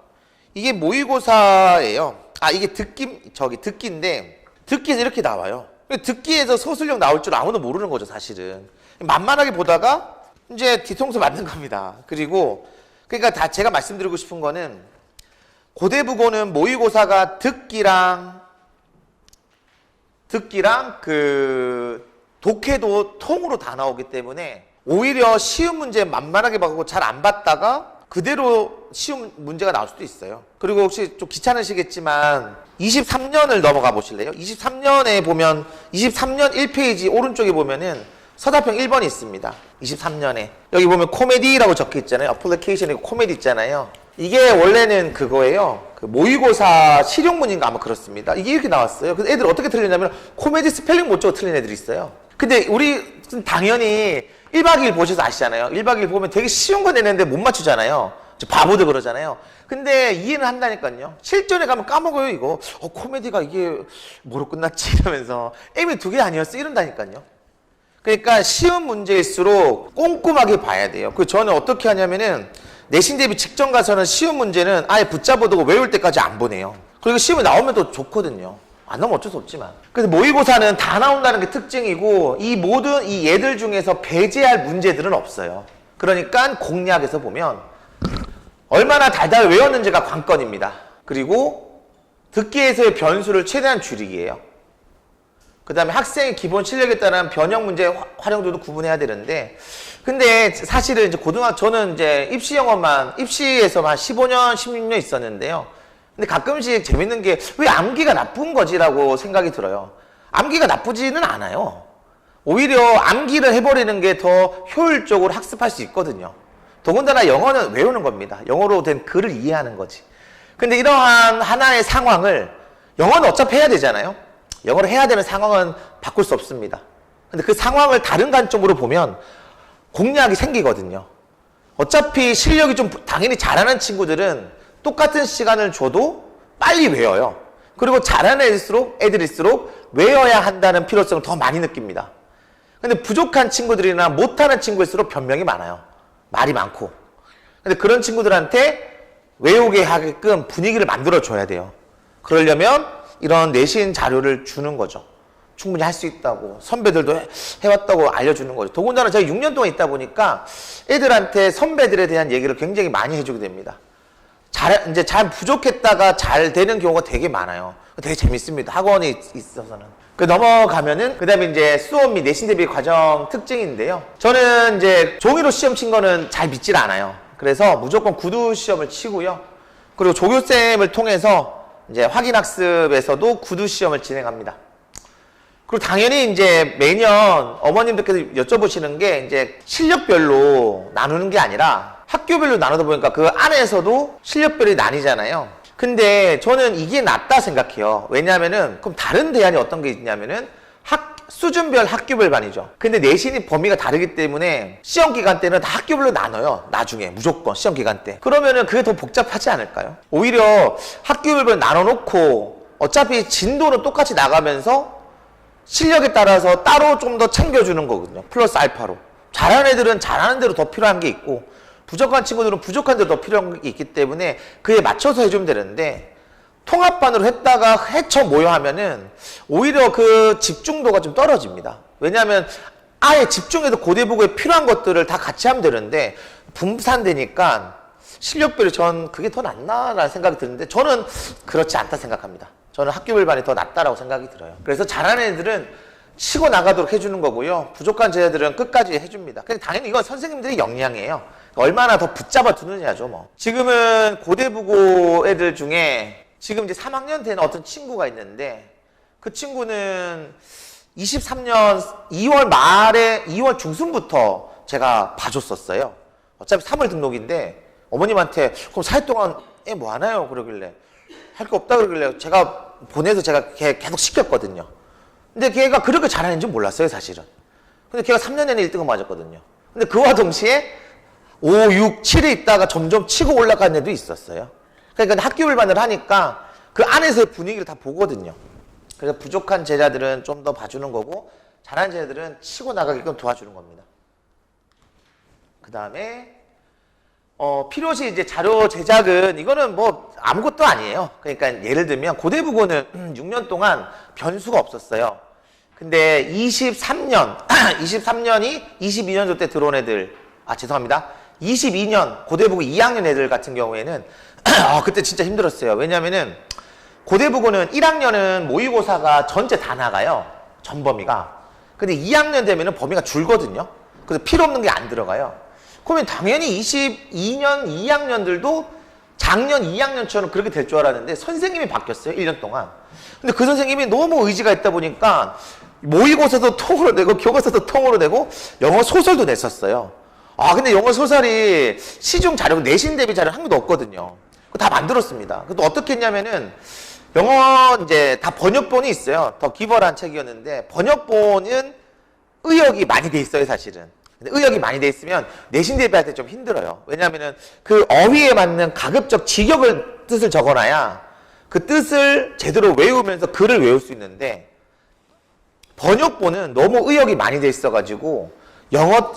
이게 모의고사예요. 이게 듣기인데 듣기에서 이렇게 나와요. 듣기에서 서술형 나올 줄 아무도 모르는 거죠, 사실은. 만만하게 보다가 이제 뒤통수 맞는 겁니다. 그러니까 제가 말씀드리고 싶은 거는 고대부고는 모의고사가 듣기랑 독해도 통으로 다 나오기 때문에 오히려 쉬운 문제 만만하게 받고 잘 안 받다가 그대로 쉬운 문제가 나올 수도 있어요. 그리고 혹시 좀 귀찮으시겠지만 23년을 넘어가 보실래요? 23년에 보면 23년 1페이지 오른쪽에 보면은 서답형 1번이 있습니다. 23년에 여기 보면 코미디라고 적혀 있잖아요. 어플리케이션에 코미디 있잖아요. 이게 원래는 그거예요. 그 모의고사 실용문인가 아마 그렇습니다. 이게 이렇게 나왔어요. 그래서 애들 어떻게 틀리냐면 코미디 스펠링 못 적어 틀린 애들이 있어요. 근데 우리 당연히 1박 2일 보셔서 아시잖아요. 1박 2일 보면 되게 쉬운 거 내는데 못 맞추잖아요. 바보들 그러잖아요. 근데 이해는 한다니까요. 실전에 가면 까먹어요, 이거. 코미디가 이게 뭐로 끝났지? 이러면서 M이 2개 아니었어? 이런다니까요. 그러니까 쉬운 문제일수록 꼼꼼하게 봐야 돼요. 저는 어떻게 하냐면은 내신 대비 직전 가서는 쉬운 문제는 아예 붙잡아두고 외울 때까지 안 보내요. 그리고 시험에 나오면 또 좋거든요. 안 나오면 어쩔 수 없지만. 그래서 모의고사는 다 나온다는 게 특징이고 이 얘들 중에서 배제할 문제들은 없어요. 그러니까 공략에서 보면 얼마나 달달 외웠는지가 관건입니다. 그리고 듣기에서의 변수를 최대한 줄이기예요. 그 다음에 학생의 기본 실력에 따른 변형 문제 활용도도 구분해야 되는데, 근데 사실은 이제 저는 이제 입시에서만 15년, 16년 있었는데요. 근데 가끔씩 재밌는 게 왜 암기가 나쁜 거지라고 생각이 들어요. 암기가 나쁘지는 않아요. 오히려 암기를 해버리는 게 더 효율적으로 학습할 수 있거든요. 더군다나 영어는 외우는 겁니다. 영어로 된 글을 이해하는 거지. 근데 이러한 하나의 상황을 영어는 어차피 해야 되잖아요. 영어를 해야 되는 상황은 바꿀 수 없습니다. 근데 그 상황을 다른 관점으로 보면 공략이 생기거든요. 어차피 실력이 좀 당연히 잘하는 친구들은 똑같은 시간을 줘도 빨리 외워요. 그리고 잘하는 애들일수록 외워야 한다는 필요성을 더 많이 느낍니다. 근데 부족한 친구들이나 못하는 친구일수록 변명이 많아요. 말이 많고. 근데 그런 친구들한테 외우게 하게끔 분위기를 만들어줘야 돼요. 그러려면 이런 내신 자료를 주는 거죠. 충분히 할 수 있다고, 선배들도 해왔다고 알려주는 거죠. 더군다나 제가 6년 동안 있다 보니까 애들한테 선배들에 대한 얘기를 굉장히 많이 해주게 됩니다. 이제 잘 부족했다가 잘 되는 경우가 되게 많아요. 되게 재밌습니다. 학원에 있어서는. 넘어가면은, 그 다음에 이제 수업 및 내신 대비 과정 특징인데요. 저는 이제 종이로 시험 친 거는 잘 믿질 않아요. 그래서 무조건 구두 시험을 치고요. 그리고 조교쌤을 통해서 이제 확인학습에서도 구두 시험을 진행합니다. 그리고 당연히 이제 매년 어머님들께서 여쭤보시는 게 이제 실력별로 나누는 게 아니라 학교별로 나누다 보니까 그 안에서도 실력별이 나뉘잖아요. 근데 저는 이게 낫다 생각해요. 왜냐하면은 그럼 다른 대안이 어떤 게 있냐면은 수준별 학교별 반이죠. 근데 내신이 범위가 다르기 때문에 시험 기간 때는 다 학교별로 나눠요. 나중에 무조건 시험 기간 때. 그러면은 그게 더 복잡하지 않을까요? 오히려 학교별로 나눠놓고 어차피 진도는 똑같이 나가면서 실력에 따라서 따로 좀 더 챙겨주는 거거든요. 플러스 알파로. 잘하는 애들은 잘하는 대로 더 필요한 게 있고 부족한 친구들은 부족한 대로 더 필요한 게 있기 때문에 그에 맞춰서 해주면 되는데 통합반으로 했다가 해쳐 모여 하면은 오히려 그 집중도가 좀 떨어집니다. 왜냐하면 아예 집중해서 고대부고에 필요한 것들을 다 같이 하면 되는데 분산되니까 실력별이 전 그게 더 낫나라는 생각이 드는데 저는 그렇지 않다 생각합니다. 저는 학교별 반이 더 낫다라고 생각이 들어요. 그래서 잘하는 애들은 치고 나가도록 해주는 거고요. 부족한 제자들은 끝까지 해줍니다. 근데 당연히 이건 선생님들의 역량이에요. 얼마나 더 붙잡아 두느냐죠, 뭐. 지금은 고대부고 애들 중에 지금 이제 3학년 된 어떤 친구가 있는데 그 친구는 23년 2월 말에 2월 중순부터 제가 봐줬었어요. 어차피 3월 등록인데 어머님한테 그럼 4일 동안 애 뭐 하나요? 그러길래 할 거 없다 그러길래 제가 보내서 제가 걔 계속 시켰거든요. 근데 걔가 그렇게 잘하는지 몰랐어요, 사실은. 근데 걔가 3년 내내 1등을 맞았거든요. 근데 그와 동시에 5, 6, 7에 있다가 점점 치고 올라간 애도 있었어요. 그러니까 학교별 반을 하니까 그 안에서의 분위기를 다 보거든요. 그래서 부족한 제자들은 좀 더 봐주는 거고 잘하는 제자들은 치고 나가게끔 도와주는 겁니다. 그 다음에 필요시 이제 자료 제작은 이거는 뭐 아무것도 아니에요. 그러니까 예를 들면 고대부고는 6년 동안 변수가 없었어요. 근데 23년이 22년도 때 들어온 애들, 죄송합니다. 22년 고대부고 2학년 애들 같은 경우에는 그때 진짜 힘들었어요. 왜냐면은 고대부고는 1학년은 모의고사가 전체 다 나가요. 전 범위가. 근데 2학년 되면은 범위가 줄거든요. 그래서 필요 없는 게 안 들어가요. 그러면 당연히 22년 2학년들도 작년 2학년처럼 그렇게 될 줄 알았는데 선생님이 바뀌었어요. 1년 동안. 근데 그 선생님이 너무 의지가 있다 보니까 모의고사도 통으로 내고 교과서도 통으로 내고 영어 소설도 냈었어요. 근데 영어 소설이 시중 자료, 내신 대비 자료 한 개도 없거든요. 그거 다 만들었습니다. 그것도 어떻게 했냐면은 영어 이제 다 번역본이 있어요. 더 기벌한 책이었는데 번역본은 의역이 많이 돼 있어요, 사실은. 근데 의역이 많이 돼 있으면 내신 대비할 때 좀 힘들어요. 왜냐면은 그 어휘에 맞는 가급적 직역을 뜻을 적어놔야 그 뜻을 제대로 외우면서 글을 외울 수 있는데 번역본은 너무 의역이 많이 돼 있어가지고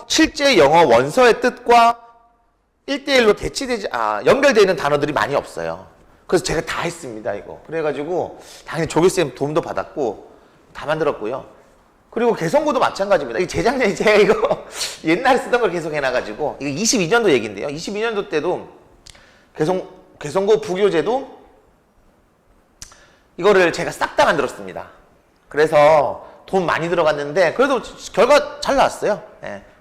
실제 영어 원서의 뜻과 1대1로 연결되어 있는 단어들이 많이 없어요. 그래서 제가 다 했습니다, 이거. 그래가지고 당연히 조교쌤 도움도 받았고 다 만들었고요. 그리고 개성고도 마찬가지입니다. 이 재작년에 제가 이거 옛날에 쓰던 걸 계속 해놔가지고 이거 22년도 얘기인데요. 22년도 때도 개성고 부교재도 이거를 제가 싹 다 만들었습니다. 그래서 돈 많이 들어갔는데 그래도 결과 잘 나왔어요.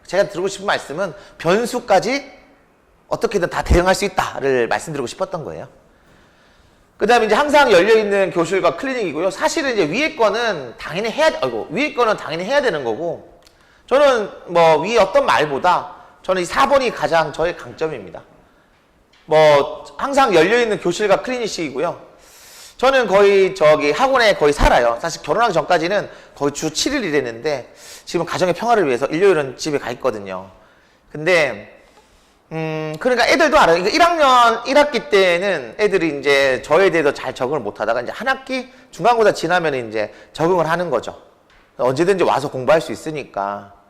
제가 드리고 싶은 말씀은 변수까지 어떻게든 다 대응할 수 있다를 말씀드리고 싶었던 거예요. 그 다음에 이제 항상 열려있는 교실과 클리닉이고요. 사실은 이제 위에 거는 당연히 해야 되는 거고, 저는 뭐 위 어떤 말보다 저는 이 4번이 가장 저의 강점입니다. 뭐 항상 열려있는 교실과 클리니식이고요. 저는 거의 저기 학원에 거의 살아요. 사실 결혼하기 전까지는 거의 주 7일 일했는데 지금 가정의 평화를 위해서 일요일은 집에 가 있거든요. 근데 그러니까 애들도 알아요. 그러니까 1학년 1학기 때는 애들이 이제 저에 대해서 잘 적응을 못 하다가 이제 한 학기 중간고사 지나면 이제 적응을 하는 거죠. 언제든지 와서 공부할 수 있으니까.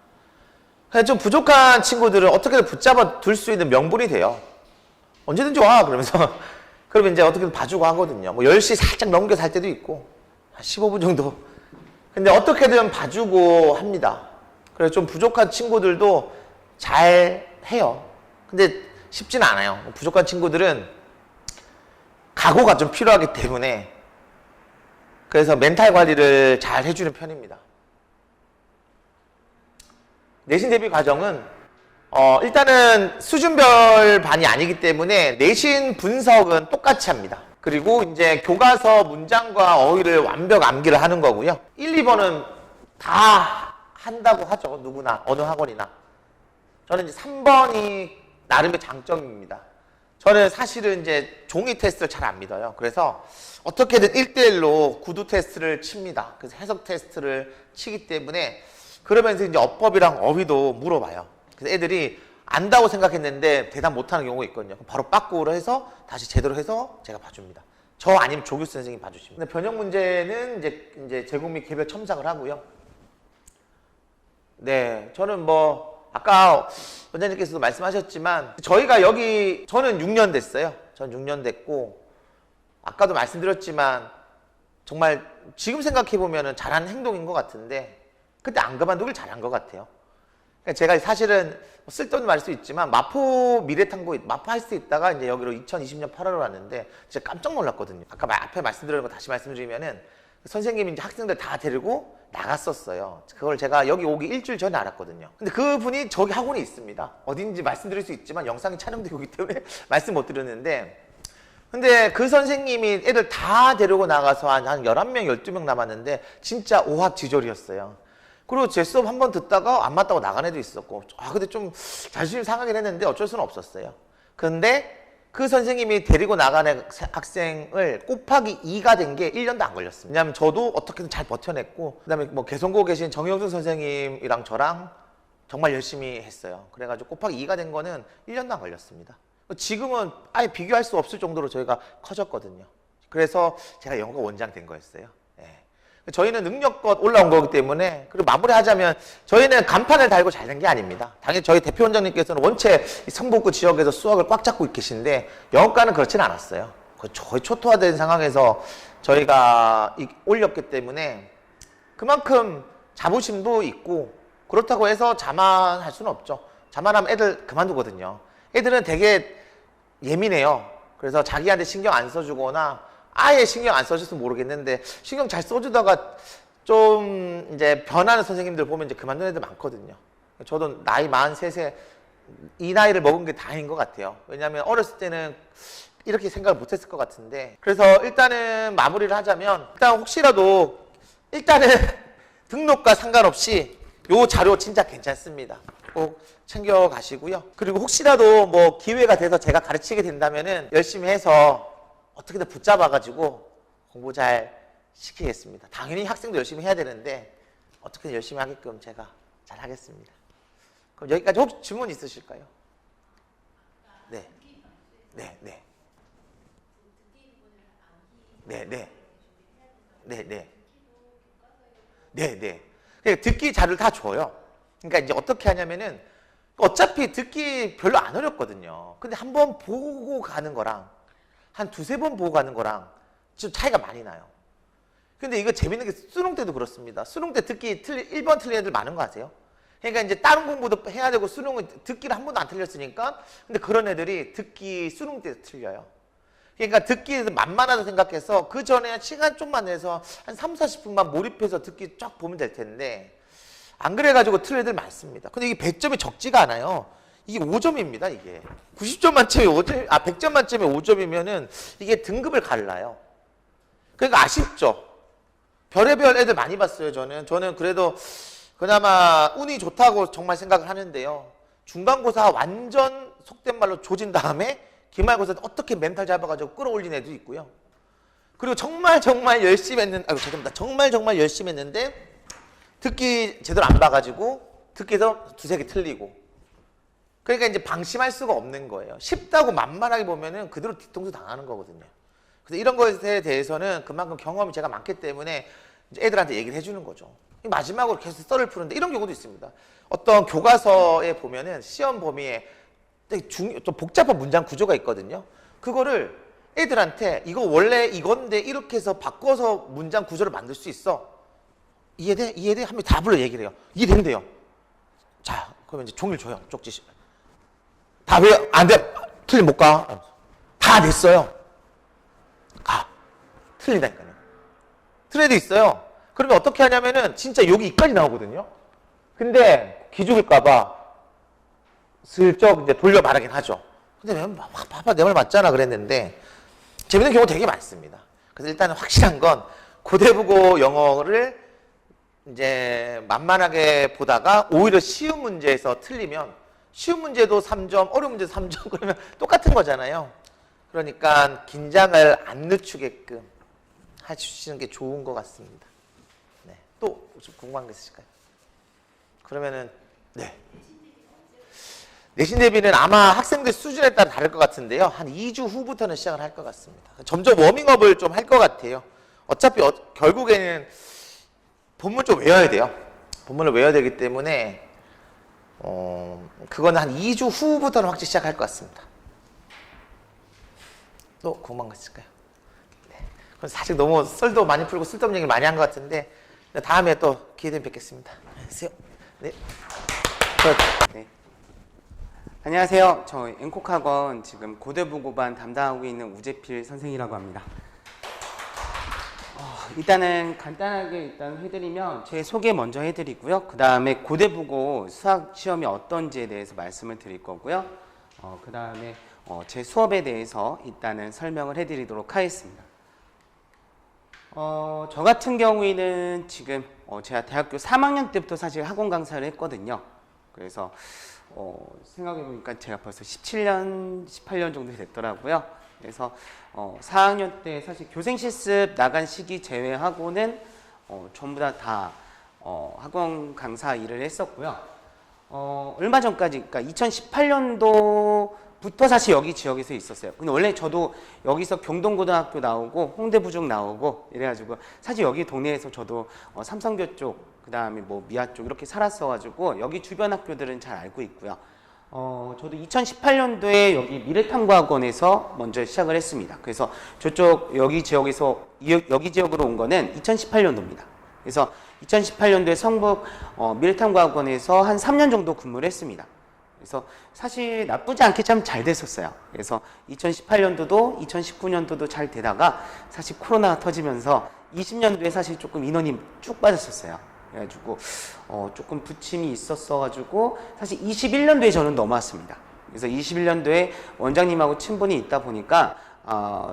그래서 좀 부족한 친구들은 어떻게든 붙잡아 둘 수 있는 명분이 돼요. 언제든지 와 그러면서 그러면 이제 어떻게든 봐주고 하거든요. 뭐 10시 살짝 넘겨서 할 때도 있고 한 15분 정도. 근데 어떻게든 봐주고 합니다. 그래서 좀 부족한 친구들도 잘 해요. 근데 쉽진 않아요. 부족한 친구들은 각오가 좀 필요하기 때문에 그래서 멘탈 관리를 잘 해주는 편입니다. 내신 대비 과정은 일단은 수준별 반이 아니기 때문에 내신 분석은 똑같이 합니다. 그리고 이제 교과서 문장과 어휘를 완벽 암기를 하는 거고요. 1, 2번은 다 한다고 하죠. 누구나 어느 학원이나. 저는 이제 3번이 나름의 장점입니다. 저는 사실은 이제 종이 테스트를 잘 안 믿어요. 그래서 어떻게든 1대1로 구두 테스트를 칩니다. 그래서 해석 테스트를 치기 때문에 그러면서 이제 어법이랑 어휘도 물어봐요. 그래서 애들이 안다고 생각했는데 대답 못하는 경우가 있거든요. 바로 빠꾸로 해서 다시 제대로 해서 제가 봐줍니다. 저 아니면 조교수 선생님이 봐주십니다. 근데 변형 문제는 이제 제곱 및 개별 첨삭을 하고요. 네, 저는 뭐 아까 원장님께서도 말씀하셨지만 저희가 여기 저는 6년 됐어요. 전 6년 됐고 아까도 말씀드렸지만 정말 지금 생각해 보면은 잘한 행동인 것 같은데 그때 안 그만두길 잘한 것 같아요. 그러니까 제가 사실은 쓸데없는 말일 수 있지만 마포 미래탐구 마포 할 수 있다가 이제 여기로 2020년 8월에 왔는데 진짜 깜짝 놀랐거든요. 아까 앞에 말씀드린 거 다시 말씀드리면은 선생님이 이제 학생들 다 데리고 나갔었어요. 그걸 제가 여기 오기 일주일 전에 알았거든요. 근데 그분이 저기 학원에 있습니다. 어딘지 말씀드릴 수 있지만 영상이 촬영되고 있기 때문에 말씀 못 드렸는데 근데 그 선생님이 애들 다 데리고 나가서 한 11명, 12명 남았는데 진짜 오합지졸이었어요. 그리고 제 수업 한 번 듣다가 안 맞다고 나간 애도 있었고 근데 좀 자존심 상하긴 했는데 어쩔 수는 없었어요. 근데 그 선생님이 데리고 나간 학생을 곱하기 2가 된 게 1년도 안 걸렸습니다. 왜냐하면 저도 어떻게든 잘 버텨냈고 그다음에 뭐 개성고 계신 정영준 선생님이랑 저랑 정말 열심히 했어요. 그래가지고 곱하기 2가 된 거는 1년도 안 걸렸습니다. 지금은 아예 비교할 수 없을 정도로 저희가 커졌거든요. 그래서 제가 영어가 원장 된 거였어요. 저희는 능력껏 올라온 거기 때문에 그리고 마무리하자면 저희는 간판을 달고 잘 된 게 아닙니다. 당연히 저희 대표 원장님께서는 원체 성북구 지역에서 수학을 꽉 잡고 계신데 영어과는 그렇진 않았어요. 거의 초토화된 상황에서 저희가 올렸기 때문에 그만큼 자부심도 있고 그렇다고 해서 자만할 수는 없죠. 자만하면 애들 그만두거든요. 애들은 되게 예민해요. 그래서 자기한테 신경 안 써주거나 아예 신경 안 써줬으면 모르겠는데 신경 잘 써주다가 좀 이제 변하는 선생님들 보면 이제 그만두는 애들 많거든요. 저도 나이 43세 이 나이를 먹은 게 다행인 것 같아요. 왜냐하면 어렸을 때는 이렇게 생각을 못했을 것 같은데 그래서 일단은 마무리를 하자면 일단 혹시라도 일단은 등록과 상관없이 요 자료 진짜 괜찮습니다. 꼭 챙겨 가시고요. 그리고 혹시라도 뭐 기회가 돼서 제가 가르치게 된다면은 열심히 해서 어떻게든 붙잡아가지고 공부 잘 시키겠습니다. 당연히 학생도 열심히 해야 되는데 어떻게든 열심히 하게끔 제가 잘 하겠습니다. 그럼 여기까지 혹시 질문 있으실까요? 네. 네, 네. 네, 네. 네, 네. 네, 네. 그러니까 듣기 자료를 다 줘요. 그러니까 이제 어떻게 하냐면은 어차피 듣기 별로 안 어렵거든요. 근데 한번 보고 가는 거랑 한 두세 번 보고 가는 거랑 좀 차이가 많이 나요. 근데 이거 재밌는 게 수능 때도 그렇습니다. 수능 때 듣기 1번 틀린 애들 많은 거 아세요? 그러니까 이제 다른 공부도 해야 되고 수능은 듣기를 한 번도 안 틀렸으니까 근데 그런 애들이 듣기 수능 때 틀려요. 그러니까 듣기 만만하다 생각해서 그 전에 시간 좀만 내서 한 3, 40분만 몰입해서 듣기 쫙 보면 될 텐데 안 그래가지고 틀린 애들 많습니다. 근데 이게 100점이 적지가 않아요. 이게 5점입니다, 이게. 90점 만점에 5점, 100점 만점에 5점이면은 이게 등급을 갈라요. 그러니까 아쉽죠. 별의별 애들 많이 봤어요, 저는. 저는 그래도 그나마 운이 좋다고 정말 생각을 하는데요. 중간고사 완전 속된 말로 조진 다음에 기말고사 어떻게 멘탈 잡아가지고 끌어올린 애도 있고요. 그리고 정말 열심히 했는데, 아이고 죄송합니다. 정말 열심히 했는데 듣기 제대로 안 봐가지고 듣기에서 두세 개 틀리고. 그러니까 이제 방심할 수가 없는 거예요. 쉽다고 만만하게 보면은 그대로 뒤통수 당하는 거거든요. 그래서 이런 것에 대해서는 그만큼 경험이 제가 많기 때문에 이제 애들한테 얘기를 해주는 거죠. 마지막으로 계속 썰을 푸는데 이런 경우도 있습니다. 어떤 교과서에 보면은 시험 범위에 좀 복잡한 문장 구조가 있거든요. 그거를 애들한테 이거 원래 이건데 이렇게 해서 바꿔서 문장 구조를 만들 수 있어. 이해돼? 이해돼? 하면 답을 얘기를 해요. 이해된대요. 자, 그러면 이제 종이를 줘요. 쪽지. 답이 안 돼. 틀리면 못 가. 다 됐어요. 가. 틀린다니까요. 틀려도 있어요. 그러면 어떻게 하냐면은 진짜 여기까지 나오거든요. 근데 기죽을까봐 슬쩍 이제 돌려 말하긴 하죠. 근데 봐봐 내 말 맞잖아 그랬는데 재밌는 경우 되게 많습니다. 그래서 일단은 확실한 건 고대국어 영어를 이제 만만하게 보다가 오히려 쉬운 문제에서 틀리면 쉬운 문제도 3점, 어려운 문제도 3점 그러면 똑같은 거잖아요. 그러니까 긴장을 안 늦추게끔 해주시는 게 좋은 것 같습니다. 네. 또 궁금한 게 있으실까요? 그러면은 네. 내신 대비는 아마 학생들 수준에 따라 다를 것 같은데요. 한 2주 후부터는 시작을 할 것 같습니다. 점점 워밍업을 좀 할 것 같아요. 어차피 결국에는 본문 좀 외워야 돼요. 본문을 외워야 되기 때문에 그거는 한 2주 후부터는 확실히 시작할 것 같습니다. 또 궁금한 거 있을까요? 네. 그럼 사실 너무 썰도 많이 풀고 쓸데없는 얘기를 많이 한 것 같은데 다음에 또 기회 되면 뵙겠습니다. 안녕하세요. 네. 네. 안녕하세요. 저 앵콕학원 지금 고대부고반 담당하고 있는 우재필 선생이라고 합니다. 일단은 간단하게 해드리면 제 소개 먼저 해드리고요. 그 다음에 고대부고 수학 시험이 어떤지에 대해서 말씀을 드릴 거고요. 그 다음에 제 수업에 대해서 일단은 설명을 해드리도록 하겠습니다. 저 같은 경우에는 지금 제가 대학교 3학년 때부터 사실 학원 강사를 했거든요. 그래서 생각해보니까 제가 벌써 17년, 18년 정도 됐더라고요. 그래서 4학년 때 사실 교생 실습 나간 시기 제외하고는 전부 다 학원 강사 일을 했었고요. 얼마 전까지, 그러니까 2018년도부터 사실 여기 지역에서 있었어요. 근데 원래 저도 여기서 경동고등학교 나오고 홍대부중 나오고 이래가지고 사실 여기 동네에서 저도 삼성교 쪽, 그 다음에 뭐 미아 쪽 이렇게 살았어가지고 여기 주변 학교들은 잘 알고 있고요. 저도 2018년도에 여기 미래탐구학원에서 먼저 시작을 했습니다. 그래서 저쪽 여기 지역에서 여기 지역으로 온 거는 2018년도입니다. 그래서 2018년도에 성북 미래탐구학원에서 한 3년 정도 근무를 했습니다. 그래서 사실 나쁘지 않게 참 잘 됐었어요. 그래서 2018년도도 2019년도도 잘 되다가 사실 코로나가 터지면서 20년도에 사실 조금 인원이 쭉 빠졌었어요. 그래가지고 조금 부침이 있었어가지고 사실 21년도에 저는 넘어왔습니다. 그래서 21년도에 원장님하고 친분이 있다 보니까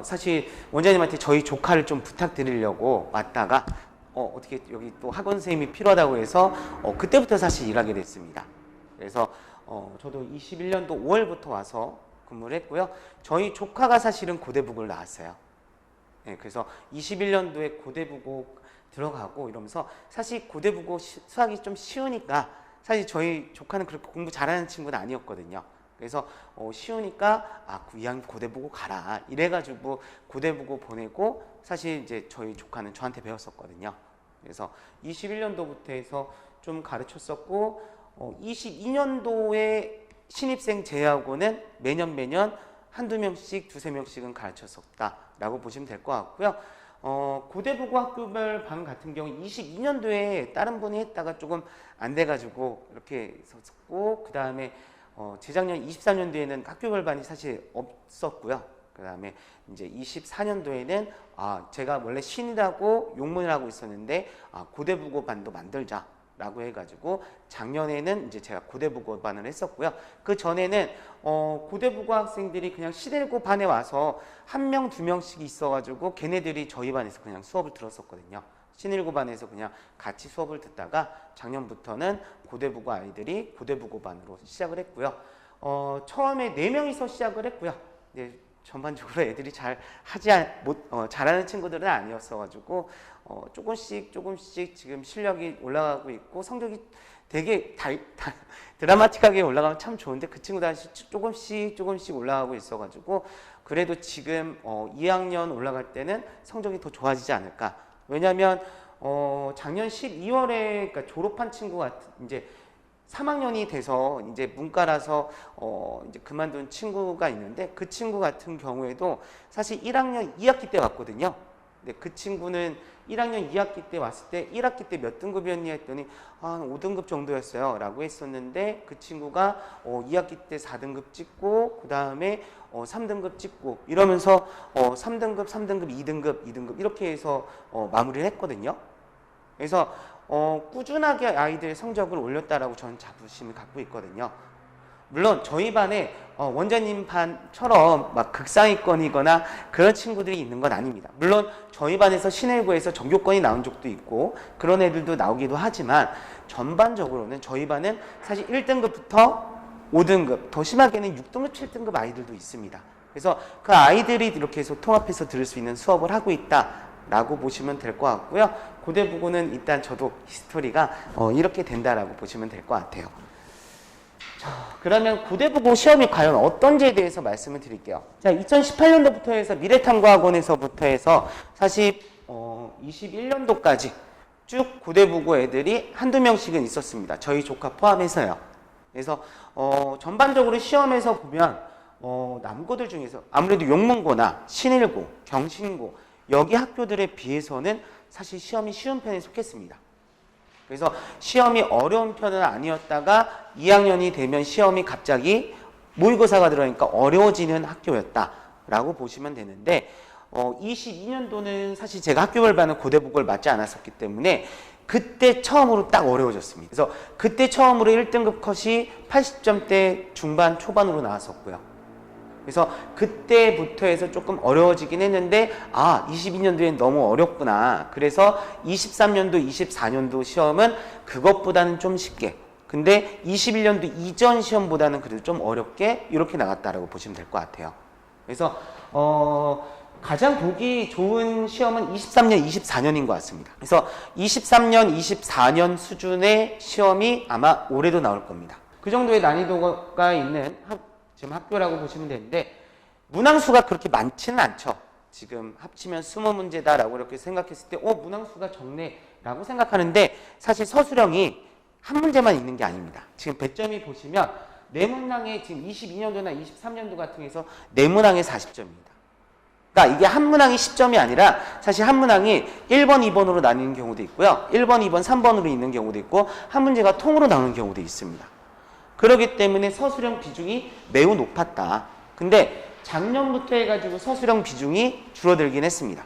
사실 원장님한테 저희 조카를 좀 부탁드리려고 왔다가 어떻게 여기 또 학원 선생님이 필요하다고 해서 그때부터 사실 일하게 됐습니다. 그래서 저도 21년도 5월부터 와서 근무를 했고요. 저희 조카가 사실은 고대부고를 나왔어요. 네, 그래서 21년도에 고대부고 들어가고 이러면서 사실 고대부고 수학이 좀 쉬우니까 사실 저희 조카는 그렇게 공부 잘하는 친구는 아니었거든요. 그래서 쉬우니까 2학년 고대부고 가라 이래가지고 고대부고 보내고 사실 이제 저희 조카는 저한테 배웠었거든요. 그래서 21년도부터 해서 좀 가르쳤었고 22년도에 신입생 제외하고는 매년 한두 명씩 두세 명씩은 가르쳤었다라고 보시면 될 것 같고요. 고대부고 학교별 반 같은 경우 22년도에 다른 분이 했다가 조금 안 돼가지고 이렇게 섰고, 그 다음에 재작년 23년도에는 학교별 반이 사실 없었고요. 그 다음에 이제 24년도에는 제가 원래 신이라고 용문을 하고 있었는데 고대부고 반도 만들자라고 해가지고 작년에는 이제 제가 고대부고 반을 했었고요. 그 전에는 고대부고 학생들이 그냥 시대고 반에 와서 한 명, 두 명씩 있어가지고 걔네들이 저희 반에서 그냥 수업을 들었었거든요. 신일고반에서 그냥 같이 수업을 듣다가 작년부터는 고대부고 아이들이 고대부고반으로 시작을 했고요. 처음에 4명이서 시작을 했고요. 이제 전반적으로 애들이 잘하는 친구들은 아니었어가지고 조금씩 지금 실력이 올라가고 있고 성적이 되게 드라마틱하게 올라가면 참 좋은데 그 친구들 조금씩 올라가고 있어가지고 그래도 지금 2학년 올라갈 때는 성적이 더 좋아지지 않을까. 왜냐하면 작년 12월에 그러니까 졸업한 친구 같은 이제 3학년이 돼서 이제 문과라서 이제 그만둔 친구가 있는데 그 친구 같은 경우에도 사실 1학년 2학기 때 왔거든요. 근데 그 친구는 1학년 2학기 때 왔을 때 1학기 때 몇 등급이었니 했더니 한 5등급 정도였어요 라고 했었는데 그 친구가 2학기 때 4등급 찍고 그 다음에 3등급 찍고 이러면서 3등급, 2등급 이렇게 해서 마무리를 했거든요. 그래서 꾸준하게 아이들의 성적을 올렸다라고 저는 자부심을 갖고 있거든요. 물론 저희 반에 원장님 반처럼 막 극상위권이거나 그런 친구들이 있는 건 아닙니다. 물론 저희 반에서 신일고에서 전교권이 나온 적도 있고 그런 애들도 나오기도 하지만 전반적으로는 저희 반은 사실 1등급부터 5등급, 더 심하게는 6등급, 7등급 아이들도 있습니다. 그래서 그 아이들이 이렇게 해서 통합해서 들을 수 있는 수업을 하고 있다라고 보시면 될 것 같고요. 고대부고는 일단 저도 히스토리가 이렇게 된다라고 보시면 될 것 같아요. 자, 그러면 고대부고 시험이 과연 어떤지에 대해서 말씀을 드릴게요. 자, 2018년도부터 해서 미래탐구학원에서부터 해서 사실 21년도까지 쭉 고대부고 애들이 한두 명씩은 있었습니다. 저희 조카 포함해서요. 그래서 전반적으로 시험에서 보면 남고들 중에서 아무래도 용문고나 신일고, 경신고 여기 학교들에 비해서는 사실 시험이 쉬운 편에 속했습니다. 그래서 시험이 어려운 편은 아니었다가 2학년이 되면 시험이 갑자기 모의고사가 들어가니까 어려워지는 학교였다라고 보시면 되는데 22년도는 사실 제가 학교별 반은 고대부고를 맞지 않았었기 때문에 그때 처음으로 딱 어려워졌습니다. 그래서 그때 처음으로 1등급 컷이 80점대 중반 초반으로 나왔었고요. 그래서 그때부터 해서 조금 어려워지긴 했는데 22년도엔 너무 어렵구나. 그래서 23년도, 24년도 시험은 그것보다는 좀 쉽게 근데 21년도 이전 시험보다는 그래도 좀 어렵게 이렇게 나갔다라고 보시면 될 것 같아요. 그래서 가장 보기 좋은 시험은 23년, 24년인 것 같습니다. 그래서 23년, 24년 수준의 시험이 아마 올해도 나올 겁니다. 그 정도의 난이도가 있는 지금 학교라고 보시면 되는데 문항수가 그렇게 많지는 않죠. 지금 합치면 20문제다라고 이렇게 생각했을 때 문항수가 적네라고 생각하는데 사실 서술형이 한 문제만 있는 게 아닙니다. 지금 배점이 보시면 네문항에 지금 22년도나 23년도 같은 경우에서 네문항에 40점입니다. 그러니까 이게 한 문항이 10점이 아니라 사실 한 문항이 1번, 2번으로 나뉘는 경우도 있고요. 1번, 2번, 3번으로 있는 경우도 있고 한 문제가 통으로 나오는 경우도 있습니다. 그렇기 때문에 서술형 비중이 매우 높았다. 근데 작년부터 해가지고 서술형 비중이 줄어들긴 했습니다.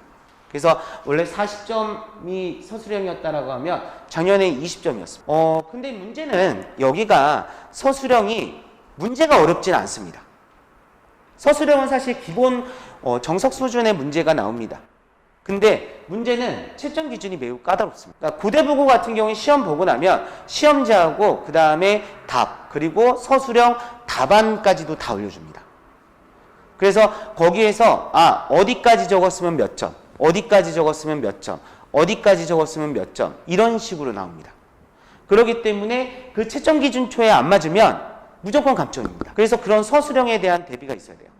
그래서 원래 40점이 서술형이었다라고 하면 작년에 20점이었습니다. 근데 문제는 여기가 서술형이 문제가 어렵진 않습니다. 서술형은 사실 기본 정석 수준의 문제가 나옵니다. 근데 문제는 채점 기준이 매우 까다롭습니다. 그러니까 고대부고 같은 경우에 시험 보고 나면 시험지하고 그 다음에 답 그리고 서술형 답안까지도 다 올려줍니다. 그래서 거기에서 어디까지 적었으면 몇 점, 어디까지 적었으면 몇 점, 어디까지 적었으면 몇 점 이런 식으로 나옵니다. 그렇기 때문에 그 채점 기준초에 안 맞으면 무조건 감점입니다. 그래서 그런 서술형에 대한 대비가 있어야 돼요.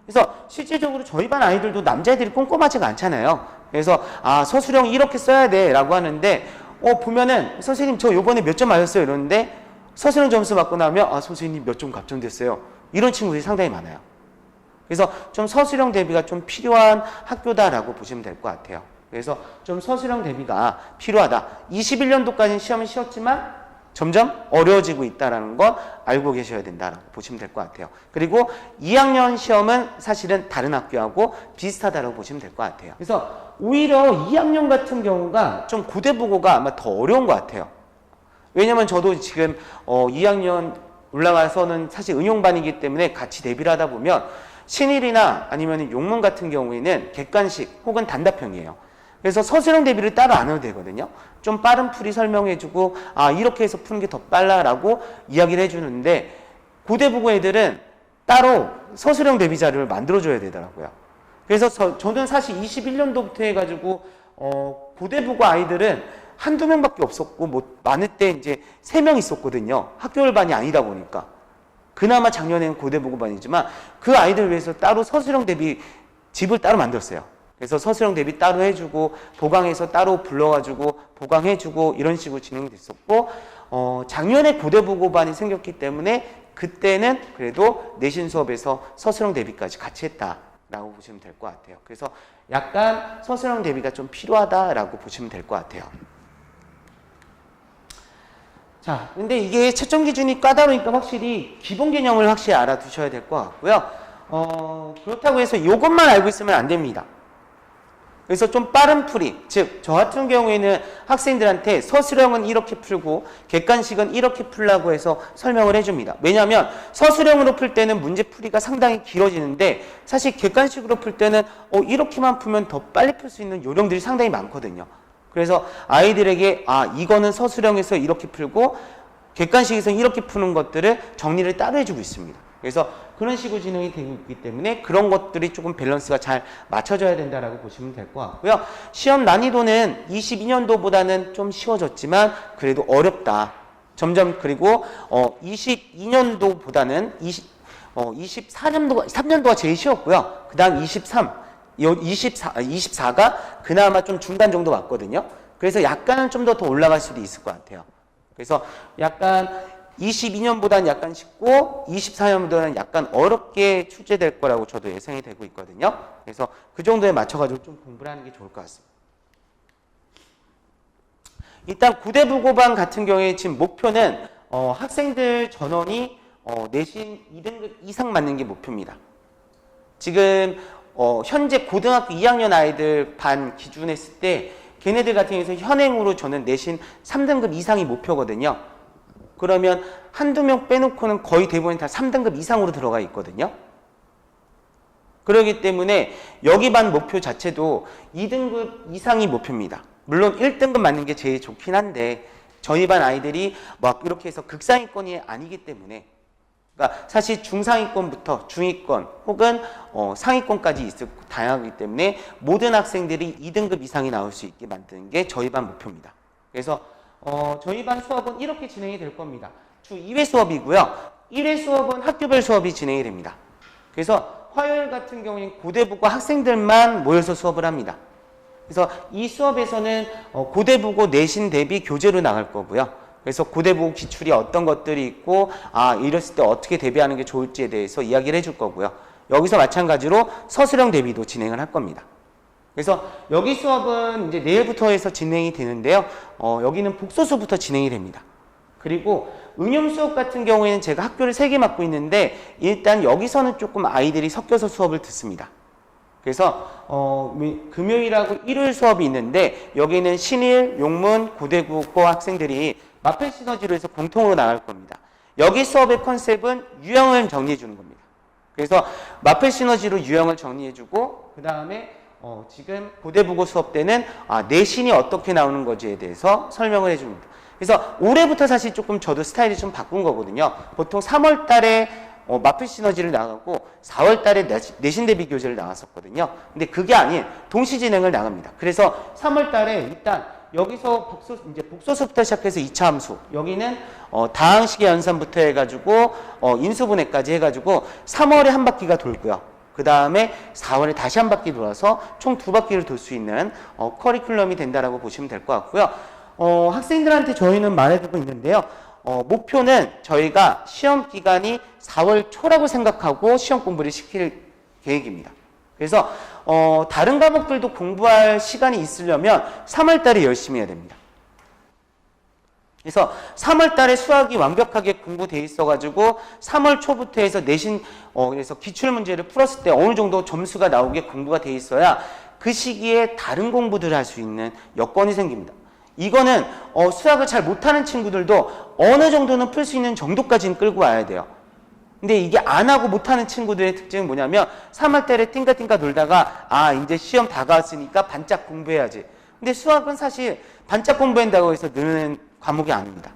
그래서 실질적으로 저희 반 아이들도 남자애들이 꼼꼼하지가 않잖아요. 그래서 서술형 이렇게 써야 돼 라고 하는데 보면은 선생님 저 요번에 몇 점 맞았어요 이러는데 서술형 점수 받고 나면 선생님 몇 점 감점됐어요 이런 친구들이 상당히 많아요. 그래서 좀 서술형 대비가 좀 필요한 학교다라고 보시면 될 것 같아요. 그래서 좀 서술형 대비가 필요하다. 21년도까지는 시험은 쉬웠지만 점점 어려워지고 있다는 거 알고 계셔야 된다라고 보시면 될 것 같아요. 그리고 2학년 시험은 사실은 다른 학교하고 비슷하다라고 보시면 될 것 같아요. 그래서 오히려 2학년 같은 경우가 좀 고대부고가 아마 더 어려운 것 같아요. 왜냐면 저도 지금 2학년 올라가서는 사실 응용반이기 때문에 같이 대비를 하다 보면 신일이나 아니면 용문 같은 경우에는 객관식 혹은 단답형이에요. 그래서 서술형 대비를 따로 안 해도 되거든요. 좀 빠른 풀이 설명해주고 이렇게 해서 푸는 게 더 빨라라고 이야기를 해주는데 고대부고 애들은 따로 서술형 대비 자료를 만들어줘야 되더라고요. 그래서 저는 사실 21년도부터 해가지고 고대부고 아이들은 한두 명밖에 없었고 뭐 많을 때 이제 3명 있었거든요. 학교열반이 아니다 보니까. 그나마 작년에는 고대부고반이지만 그 아이들 위해서 따로 서술형 대비 집을 따로 만들었어요. 그래서 서술형 대비 따로 해주고 보강해서 따로 불러가지고 보강해주고 이런 식으로 진행이 됐었고 작년에 고대부고반이 생겼기 때문에 그때는 그래도 내신 수업에서 서술형 대비까지 같이 했다라고 보시면 될 것 같아요. 그래서 약간 서술형 대비가 좀 필요하다라고 보시면 될 것 같아요. 자, 근데 이게 채점 기준이 까다로우니까 확실히 기본 개념을 확실히 알아두셔야 될 것 같고요. 그렇다고 해서 이것만 알고 있으면 안 됩니다. 그래서 좀 빠른 풀이, 즉 저 같은 경우에는 학생들한테 서술형은 이렇게 풀고 객관식은 이렇게 풀라고 해서 설명을 해줍니다. 왜냐하면 서술형으로 풀 때는 문제 풀이가 상당히 길어지는데 사실 객관식으로 풀 때는 이렇게만 풀면 더 빨리 풀 수 있는 요령들이 상당히 많거든요. 그래서 아이들에게 이거는 서술형에서 이렇게 풀고 객관식에서 이렇게 푸는 것들을 정리를 따로 해주고 있습니다. 그래서 그런 식으로 진행이 되고 있기 때문에 그런 것들이 조금 밸런스가 잘 맞춰져야 된다라고 보시면 될 것 같고요. 시험 난이도는 22년도보다는 좀 쉬워졌지만 그래도 어렵다. 점점 그리고 22년도보다는 23년도가 제일 쉬웠고요. 그 다음 24가 그나마 좀 중간 정도 왔거든요. 그래서 약간은 좀 더 올라갈 수도 있을 것 같아요. 그래서 약간 22년보다는 약간 쉽고 24년보다는 약간 어렵게 출제될 거라고 저도 예상이 되고 있거든요. 그래서 그 정도에 맞춰가지고 좀 공부를 하는 게 좋을 것 같습니다. 일단 고대부고반 같은 경우에 지금 목표는 학생들 전원이 내신 2등급 이상 맞는 게 목표입니다. 지금 현재 고등학교 2학년 아이들 반 기준 했을 때 걔네들 같은 경우에서 현행으로 저는 내신 3등급 이상이 목표거든요. 그러면 한두 명 빼놓고는 거의 대부분 다 3등급 이상으로 들어가 있거든요. 그렇기 때문에 여기 반 목표 자체도 2등급 이상이 목표입니다. 물론 1등급 맞는 게 제일 좋긴 한데 저희 반 아이들이 막 이렇게 해서 극상위권이 아니기 때문에 그러니까 사실 중상위권부터 중위권 혹은 상위권까지 있을 다양하기 때문에 모든 학생들이 2등급 이상이 나올 수 있게 만드는 게 저희 반 목표입니다. 그래서 저희 반 수업은 이렇게 진행이 될 겁니다. 주 2회 수업이고요. 1회 수업은 학교별 수업이 진행이 됩니다. 그래서 화요일 같은 경우에는 고대부고 학생들만 모여서 수업을 합니다. 그래서 이 수업에서는 고대부고 내신 대비 교재로 나갈 거고요. 그래서 고대부고 기출이 어떤 것들이 있고 이랬을 때 어떻게 대비하는 게 좋을지에 대해서 이야기를 해줄 거고요. 여기서 마찬가지로 서술형 대비도 진행을 할 겁니다. 그래서 여기 수업은 이제 내일부터 해서 진행이 되는데요. 여기는 복소수부터 진행이 됩니다. 그리고 응용 수업 같은 경우에는 제가 학교를 3개 맡고 있는데 일단 여기서는 조금 아이들이 섞여서 수업을 듣습니다. 그래서 금요일하고 일요일 수업이 있는데 여기는 신일, 용문, 고대국고 학생들이 마펫 시너지로 해서 공통으로 나갈 겁니다. 여기 수업의 컨셉은 유형을 정리해 주는 겁니다. 그래서 마펫 시너지로 유형을 정리해 주고 그 다음에 지금 고대부고 수업 때는 내신이 어떻게 나오는 건지에 대해서 설명을 해줍니다. 그래서 올해부터 사실 조금 저도 스타일이 좀 바꾼 거거든요. 보통 3월 달에 마펫 시너지를 나가고 4월 달에 내신 대비 교재를 나갔었거든요. 근데 그게 아닌 동시 진행을 나갑니다. 그래서 3월 달에 일단 여기서 복소수부터 시작해서 2차 함수, 여기는 다항식의 연산부터 해가지고 인수분해까지 해가지고 3월에 한 바퀴가 돌고요. 그 다음에 4월에 다시 한 바퀴 돌아서 총 2바퀴를 돌 수 있는 커리큘럼이 된다라고 보시면 될 것 같고요. 학생들한테 저희는 말해두고 있는데요. 목표는 저희가 시험 기간이 4월 초라고 생각하고 시험 공부를 시킬 계획입니다. 그래서 다른 과목들도 공부할 시간이 있으려면 3월 달에 열심히 해야 됩니다. 그래서 3월 달에 수학이 완벽하게 공부되어 있어가지고 3월 초부터 해서 내신 그래서 기출문제를 풀었을 때 어느 정도 점수가 나오게 공부가 되어 있어야 그 시기에 다른 공부들을 할 수 있는 여건이 생깁니다. 이거는 수학을 잘 못하는 친구들도 어느 정도는 풀 수 있는 정도까지는 끌고 와야 돼요. 근데 이게 안 하고 못하는 친구들의 특징은 뭐냐면 3월달에 띵가띵가 놀다가 아 이제 시험 다가왔으니까 반짝 공부해야지. 근데 수학은 사실 반짝 공부한다고 해서 느는 과목이 아닙니다.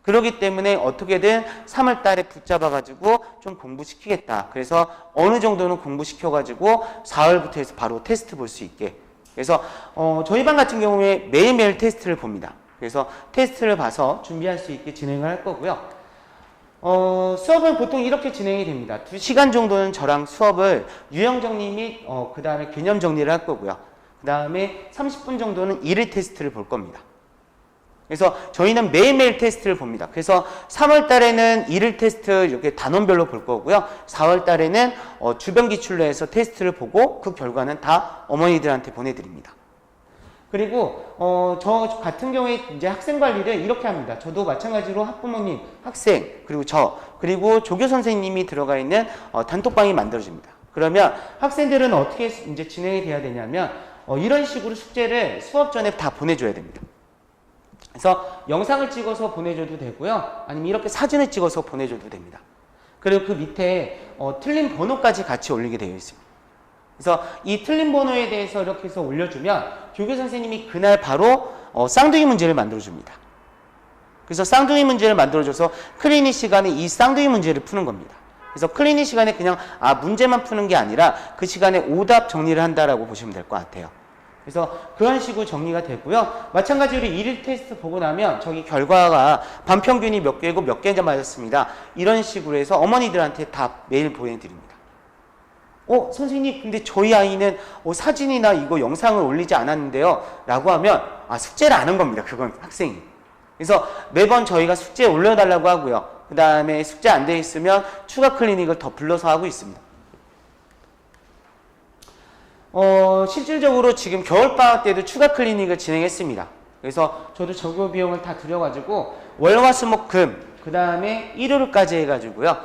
그렇기 때문에 어떻게든 3월달에 붙잡아가지고 좀 공부시키겠다. 그래서 어느 정도는 공부시켜가지고 4월부터 해서 바로 테스트 볼 수 있게. 그래서 저희 반 같은 경우에 매일매일 테스트를 봅니다. 그래서 테스트를 봐서 준비할 수 있게 진행을 할 거고요. 수업은 보통 이렇게 진행이 됩니다. 2시간 정도는 저랑 수업을 유형정리 및 그 다음에 개념 정리를 할 거고요. 그 다음에 30분 정도는 일일 테스트를 볼 겁니다. 그래서 저희는 매일매일 테스트를 봅니다. 그래서 3월 달에는 일일 테스트 이렇게 단원별로 볼 거고요. 4월 달에는 주변 기출로 해서 테스트를 보고 그 결과는 다 어머니들한테 보내드립니다. 그리고 저 같은 경우에 이제 학생 관리를 이렇게 합니다. 저도 마찬가지로 학부모님, 학생, 그리고 저, 그리고 조교 선생님이 들어가 있는 단톡방이 만들어집니다. 그러면 학생들은 어떻게 이제 진행이 돼야 되냐면 이런 식으로 숙제를 수업 전에 다 보내줘야 됩니다. 그래서 영상을 찍어서 보내줘도 되고요. 아니면 이렇게 사진을 찍어서 보내줘도 됩니다. 그리고 그 밑에 틀린 번호까지 같이 올리게 되어 있습니다. 그래서 이 틀린 번호에 대해서 이렇게 해서 올려주면 교교 선생님이 그날 바로 쌍둥이 문제를 만들어줍니다. 그래서 쌍둥이 문제를 만들어줘서 클리닉 시간에 이 쌍둥이 문제를 푸는 겁니다. 그래서 클리닉 시간에 그냥 문제만 푸는 게 아니라 그 시간에 오답 정리를 한다라고 보시면 될 것 같아요. 그래서 그런 식으로 정리가 되고요. 마찬가지로 일일 테스트 보고 나면 저기 결과가 반평균이 몇 개고 몇 개인지 맞았습니다. 이런 식으로 해서 어머니들한테 다 메일 보내드립니다. 선생님 근데 저희 아이는 사진이나 이거 영상을 올리지 않았는데요 라고 하면 숙제를 안 한 겁니다. 그건 학생이. 그래서 매번 저희가 숙제 올려달라고 하고요. 그 다음에 숙제 안 돼 있으면 추가 클리닉을 더 불러서 하고 있습니다. 실질적으로 지금 겨울방학 때도 추가 클리닉을 진행했습니다. 그래서 저도 적용 비용을 다 들여가지고 월화수목금 그 다음에 일요일까지 해가지고요.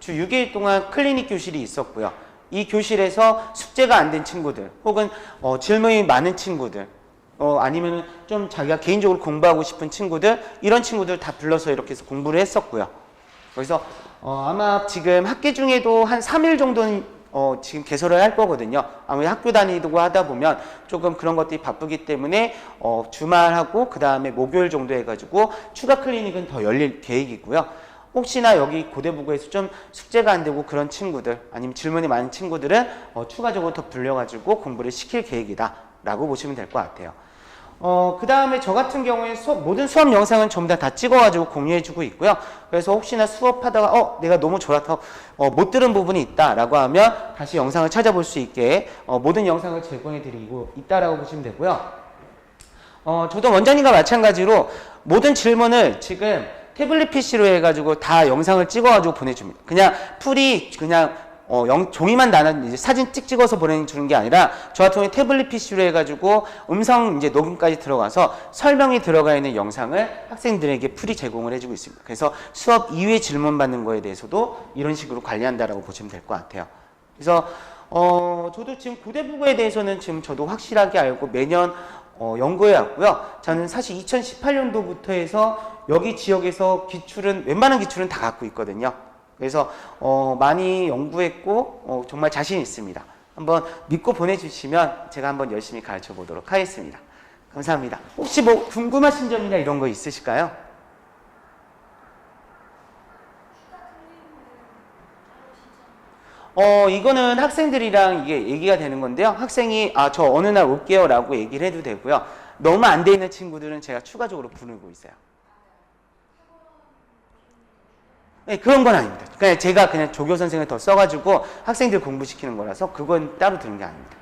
주 6일 동안 클리닉 교실이 있었고요. 이 교실에서 숙제가 안 된 친구들 혹은 질문이 많은 친구들 아니면 좀 자기가 개인적으로 공부하고 싶은 친구들 이런 친구들 다 불러서 이렇게 해서 공부를 했었고요. 그래서 아마 지금 학기 중에도 한 3일 정도는 지금 개설을 할 거거든요. 아무래도 학교 다니고 하다 보면 조금 그런 것들이 바쁘기 때문에 주말하고 그 다음에 목요일 정도 해가지고 추가 클리닉은 더 열릴 계획이고요. 혹시나 여기 고대부고에서 좀 숙제가 안 되고 그런 친구들 아니면 질문이 많은 친구들은 추가적으로 더 불려가지고 공부를 시킬 계획이다 라고 보시면 될 것 같아요. 그 다음에 저 같은 경우에 모든 수업 영상은 전부 다 찍어가지고 공유해주고 있고요. 그래서 혹시나 수업하다가 내가 너무 졸아서 못 들은 부분이 있다 라고 하면 다시 영상을 찾아볼 수 있게 모든 영상을 제공해드리고 있다라고 보시면 되고요. 저도 원장님과 마찬가지로 모든 질문을 지금 태블릿 PC로 해가지고 다 영상을 찍어가지고 보내줍니다. 그냥 풀이 그냥 종이만 나는 이제 사진 찍어서 보내주는 게 아니라 저 같은 경우에 태블릿 PC로 해가지고 음성 이제 녹음까지 들어가서 설명이 들어가 있는 영상을 학생들에게 풀이 제공을 해주고 있습니다. 그래서 수업 이후에 질문 받는 거에 대해서도 이런 식으로 관리한다라고 보시면 될 것 같아요. 그래서 저도 지금 고대부고에 대해서는 지금 저도 확실하게 알고 매년 연구해 왔고요. 저는 사실 2018년도부터 해서 여기 지역에서 웬만한 기출은 다 갖고 있거든요. 그래서 많이 연구했고 정말 자신 있습니다. 한번 믿고 보내주시면 제가 한번 열심히 가르쳐 보도록 하겠습니다. 감사합니다. 혹시 뭐 궁금하신 점이나 이런 거 있으실까요? 이거는 학생들이랑 이게 얘기가 되는 건데요. 학생이 저 어느 날 올게요 라고 얘기를 해도 되고요. 너무 안 돼 있는 친구들은 제가 추가적으로 부르고 있어요. 네, 그런 건 아닙니다. 그냥 제가 그냥 조교 선생을 더 써가지고 학생들 공부시키는 거라서 그건 따로 드는 게 아닙니다.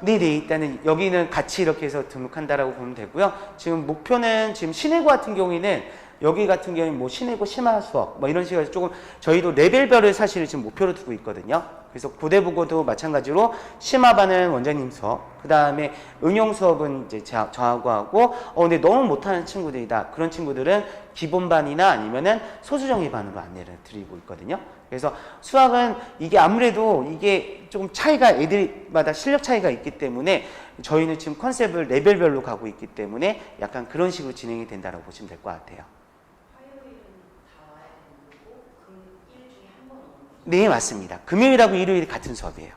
네네, 일단은 여기는 같이 이렇게 해서 등록한다라고 보면 되고요. 지금 목표는 지금 신해고 같은 경우에는 여기 같은 경우에는 뭐 신해고 심화 수업 뭐 이런 식으로 조금 저희도 레벨별을 사실 지금 목표로 두고 있거든요. 그래서 고대부고도 마찬가지로 심화반은 원장님 수업, 그 다음에 응용 수업은 이제 저하고 하고, 근데 너무 못하는 친구들이다. 그런 친구들은 기본반이나 아니면은 소수정예반으로 안내를 드리고 있거든요. 그래서 수학은 이게 아무래도 이게 조금 차이가 애들마다 실력 차이가 있기 때문에 저희는 지금 컨셉을 레벨별로 가고 있기 때문에 약간 그런 식으로 진행이 된다고 보시면 될 것 같아요. 네, 맞습니다. 금요일하고 일요일이 같은 수업이에요.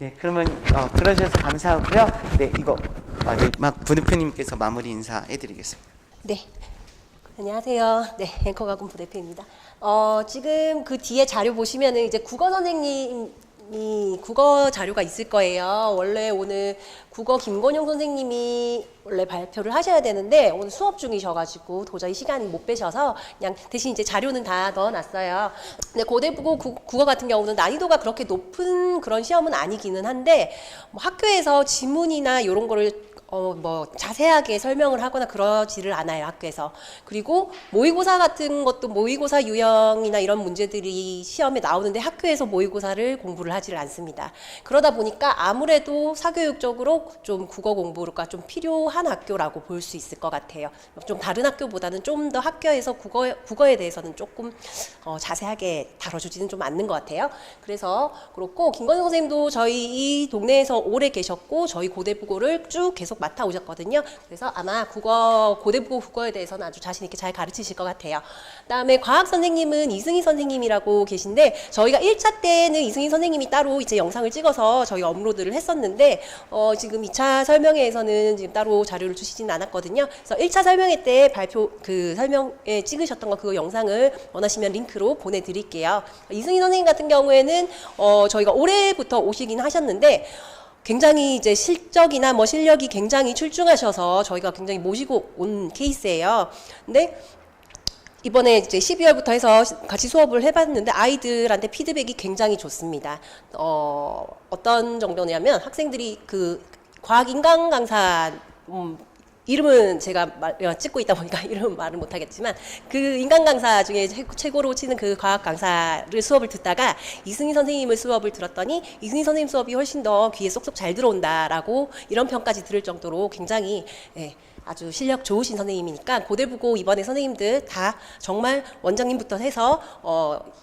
네, 그러면 그러셔서 감사하고요. 네, 이거 네, 막 부대표님께서 마무리 인사해드리겠습니다. 네. 안녕하세요. 네, 앵커가군 부대표입니다. 지금 그 뒤에 자료 보시면은 이제 국어 선생님이 국어 자료가 있을 거예요. 원래 오늘 국어 김건용 선생님이 원래 발표를 하셔야 되는데 오늘 수업 중이셔가지고 도저히 시간이 못 빼셔서 그냥 대신 이제 자료는 다 넣어놨어요. 근데 고대부고 국어 같은 경우는 난이도가 그렇게 높은 그런 시험은 아니기는 한데 뭐 학교에서 지문이나 이런 거를 뭐 자세하게 설명을 하거나 그러지를 않아요, 학교에서. 그리고 모의고사 같은 것도 모의고사 유형이나 이런 문제들이 시험에 나오는데 학교에서 모의고사를 공부를 하지를 않습니다. 그러다 보니까 아무래도 사교육적으로 좀 국어 공부가 좀 필요한 학교라고 볼 수 있을 것 같아요. 좀 다른 학교보다는 좀 더 학교에서 국어에 대해서는 조금 자세하게 다뤄주지는 좀 않는 것 같아요. 그래서 그렇고 김건희 선생님도 저희 이 동네에서 오래 계셨고 저희 고대부고를 쭉 계속 맡아오셨거든요. 그래서 아마 고대부고 국어에 대해서는 아주 자신 있게 잘 가르치실 것 같아요. 그다음에 과학 선생님은 이승희 선생님이라고 계신데 저희가 1차 때는 이승희 선생님이 따로 이제 영상을 찍어서 저희 업로드를 했었는데 지금 2차 설명회에서는 지금 따로 자료를 주시지는 않았거든요. 그래서 1차 설명회 때 발표 그 설명회 찍으셨던 거 그 영상을 원하시면 링크로 보내드릴게요. 이승희 선생님 같은 경우에는 저희가 올해부터 오시긴 하셨는데 굉장히 이제 실적이나 뭐 실력이 굉장히 출중하셔서 저희가 굉장히 모시고 온 케이스예요. 근데 이번에 이제 12월부터 해서 같이 수업을 해봤는데 아이들한테 피드백이 굉장히 좋습니다. 어떤 정도냐면 학생들이 그 과학 인간 강사 이름은 제가 찍고 있다 보니까 이름은 말을 못하겠지만 그 인간 강사 중에 최고로 치는 그 과학 강사를 수업을 듣다가 이승희 선생님의 수업을 들었더니 이승희 선생님 수업이 훨씬 더 귀에 쏙쏙 잘 들어온다라고 이런 평까지 들을 정도로 굉장히 아주 실력 좋으신 선생님이니까 고대부고 이번에 선생님들 다 정말 원장님부터 해서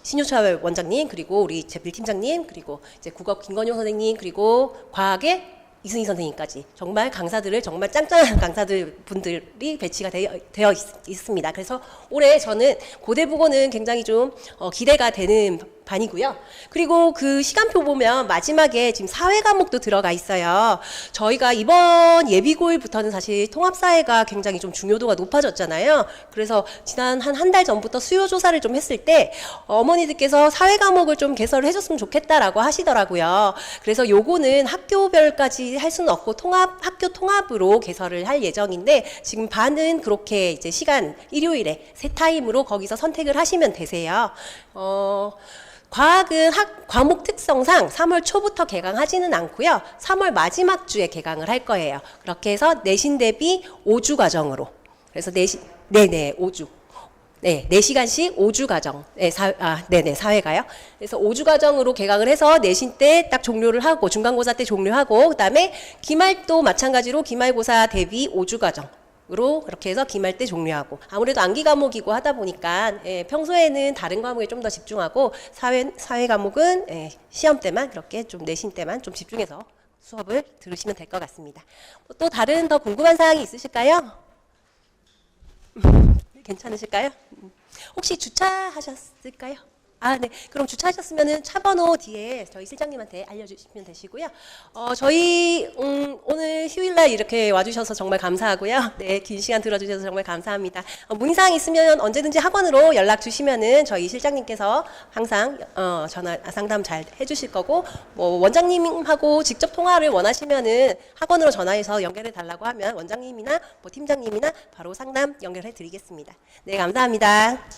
신효철 원장님 그리고 우리 제필 팀장님 그리고 이제 국어 김건용 선생님 그리고 과학의 이승희 선생님까지 정말 강사들을 정말 짱짱한 강사들 분들이 배치가 되어 있습니다. 그래서 올해 저는 고대부고는 굉장히 좀 기대가 되는 반이고요. 그리고 그 시간표 보면 마지막에 지금 사회 과목도 들어가 있어요. 저희가 이번 예비고일부터는 사실 통합사회가 굉장히 좀 중요도가 높아졌잖아요. 그래서 지난 한 달 전부터 수요 조사를 좀 했을 때 어머니들께서 사회 과목을 좀 개설을 해줬으면 좋겠다라고 하시더라고요. 그래서 요거는 학교별까지 할 수는 없고 학교 통합으로 개설을 할 예정인데 지금 반은 그렇게 이제 시간 일요일에 세 타임으로 거기서 선택을 하시면 되세요. 과학은 과목 특성상 3월 초부터 개강하지는 않고요. 3월 마지막 주에 개강을 할 거예요. 그렇게 해서 내신 대비 5주 과정으로. 그래서 5주. 네, 4시간씩 5주 과정. 네, 사회가요. 그래서 5주 과정으로 개강을 해서 내신 때 딱 종료를 하고, 중간고사 때 종료하고, 그 다음에 기말도 마찬가지로 기말고사 대비 5주 과정. 으로 그렇게 해서 기말 때 종료하고 아무래도 암기 과목이고 하다 보니까 평소에는 다른 과목에 좀 더 집중하고 사회 과목은 시험 때만 그렇게 좀 내신 때만 좀 집중해서 수업을 들으시면 될 것 같습니다. 또 다른 더 궁금한 사항이 있으실까요? 괜찮으실까요? 혹시 주차하셨을까요? 네. 그럼 주차하셨으면은 차 번호 뒤에 저희 실장님한테 알려주시면 되시고요. 저희 오늘 휴일날 이렇게 와주셔서 정말 감사하고요. 네, 긴 시간 들어주셔서 정말 감사합니다. 문의사항 있으면 언제든지 학원으로 연락 주시면은 저희 실장님께서 항상 전화 상담 잘 해주실 거고 뭐 원장님하고 직접 통화를 원하시면은 학원으로 전화해서 연결해 달라고 하면 원장님이나 뭐 팀장님이나 바로 상담 연결해 드리겠습니다. 네, 감사합니다.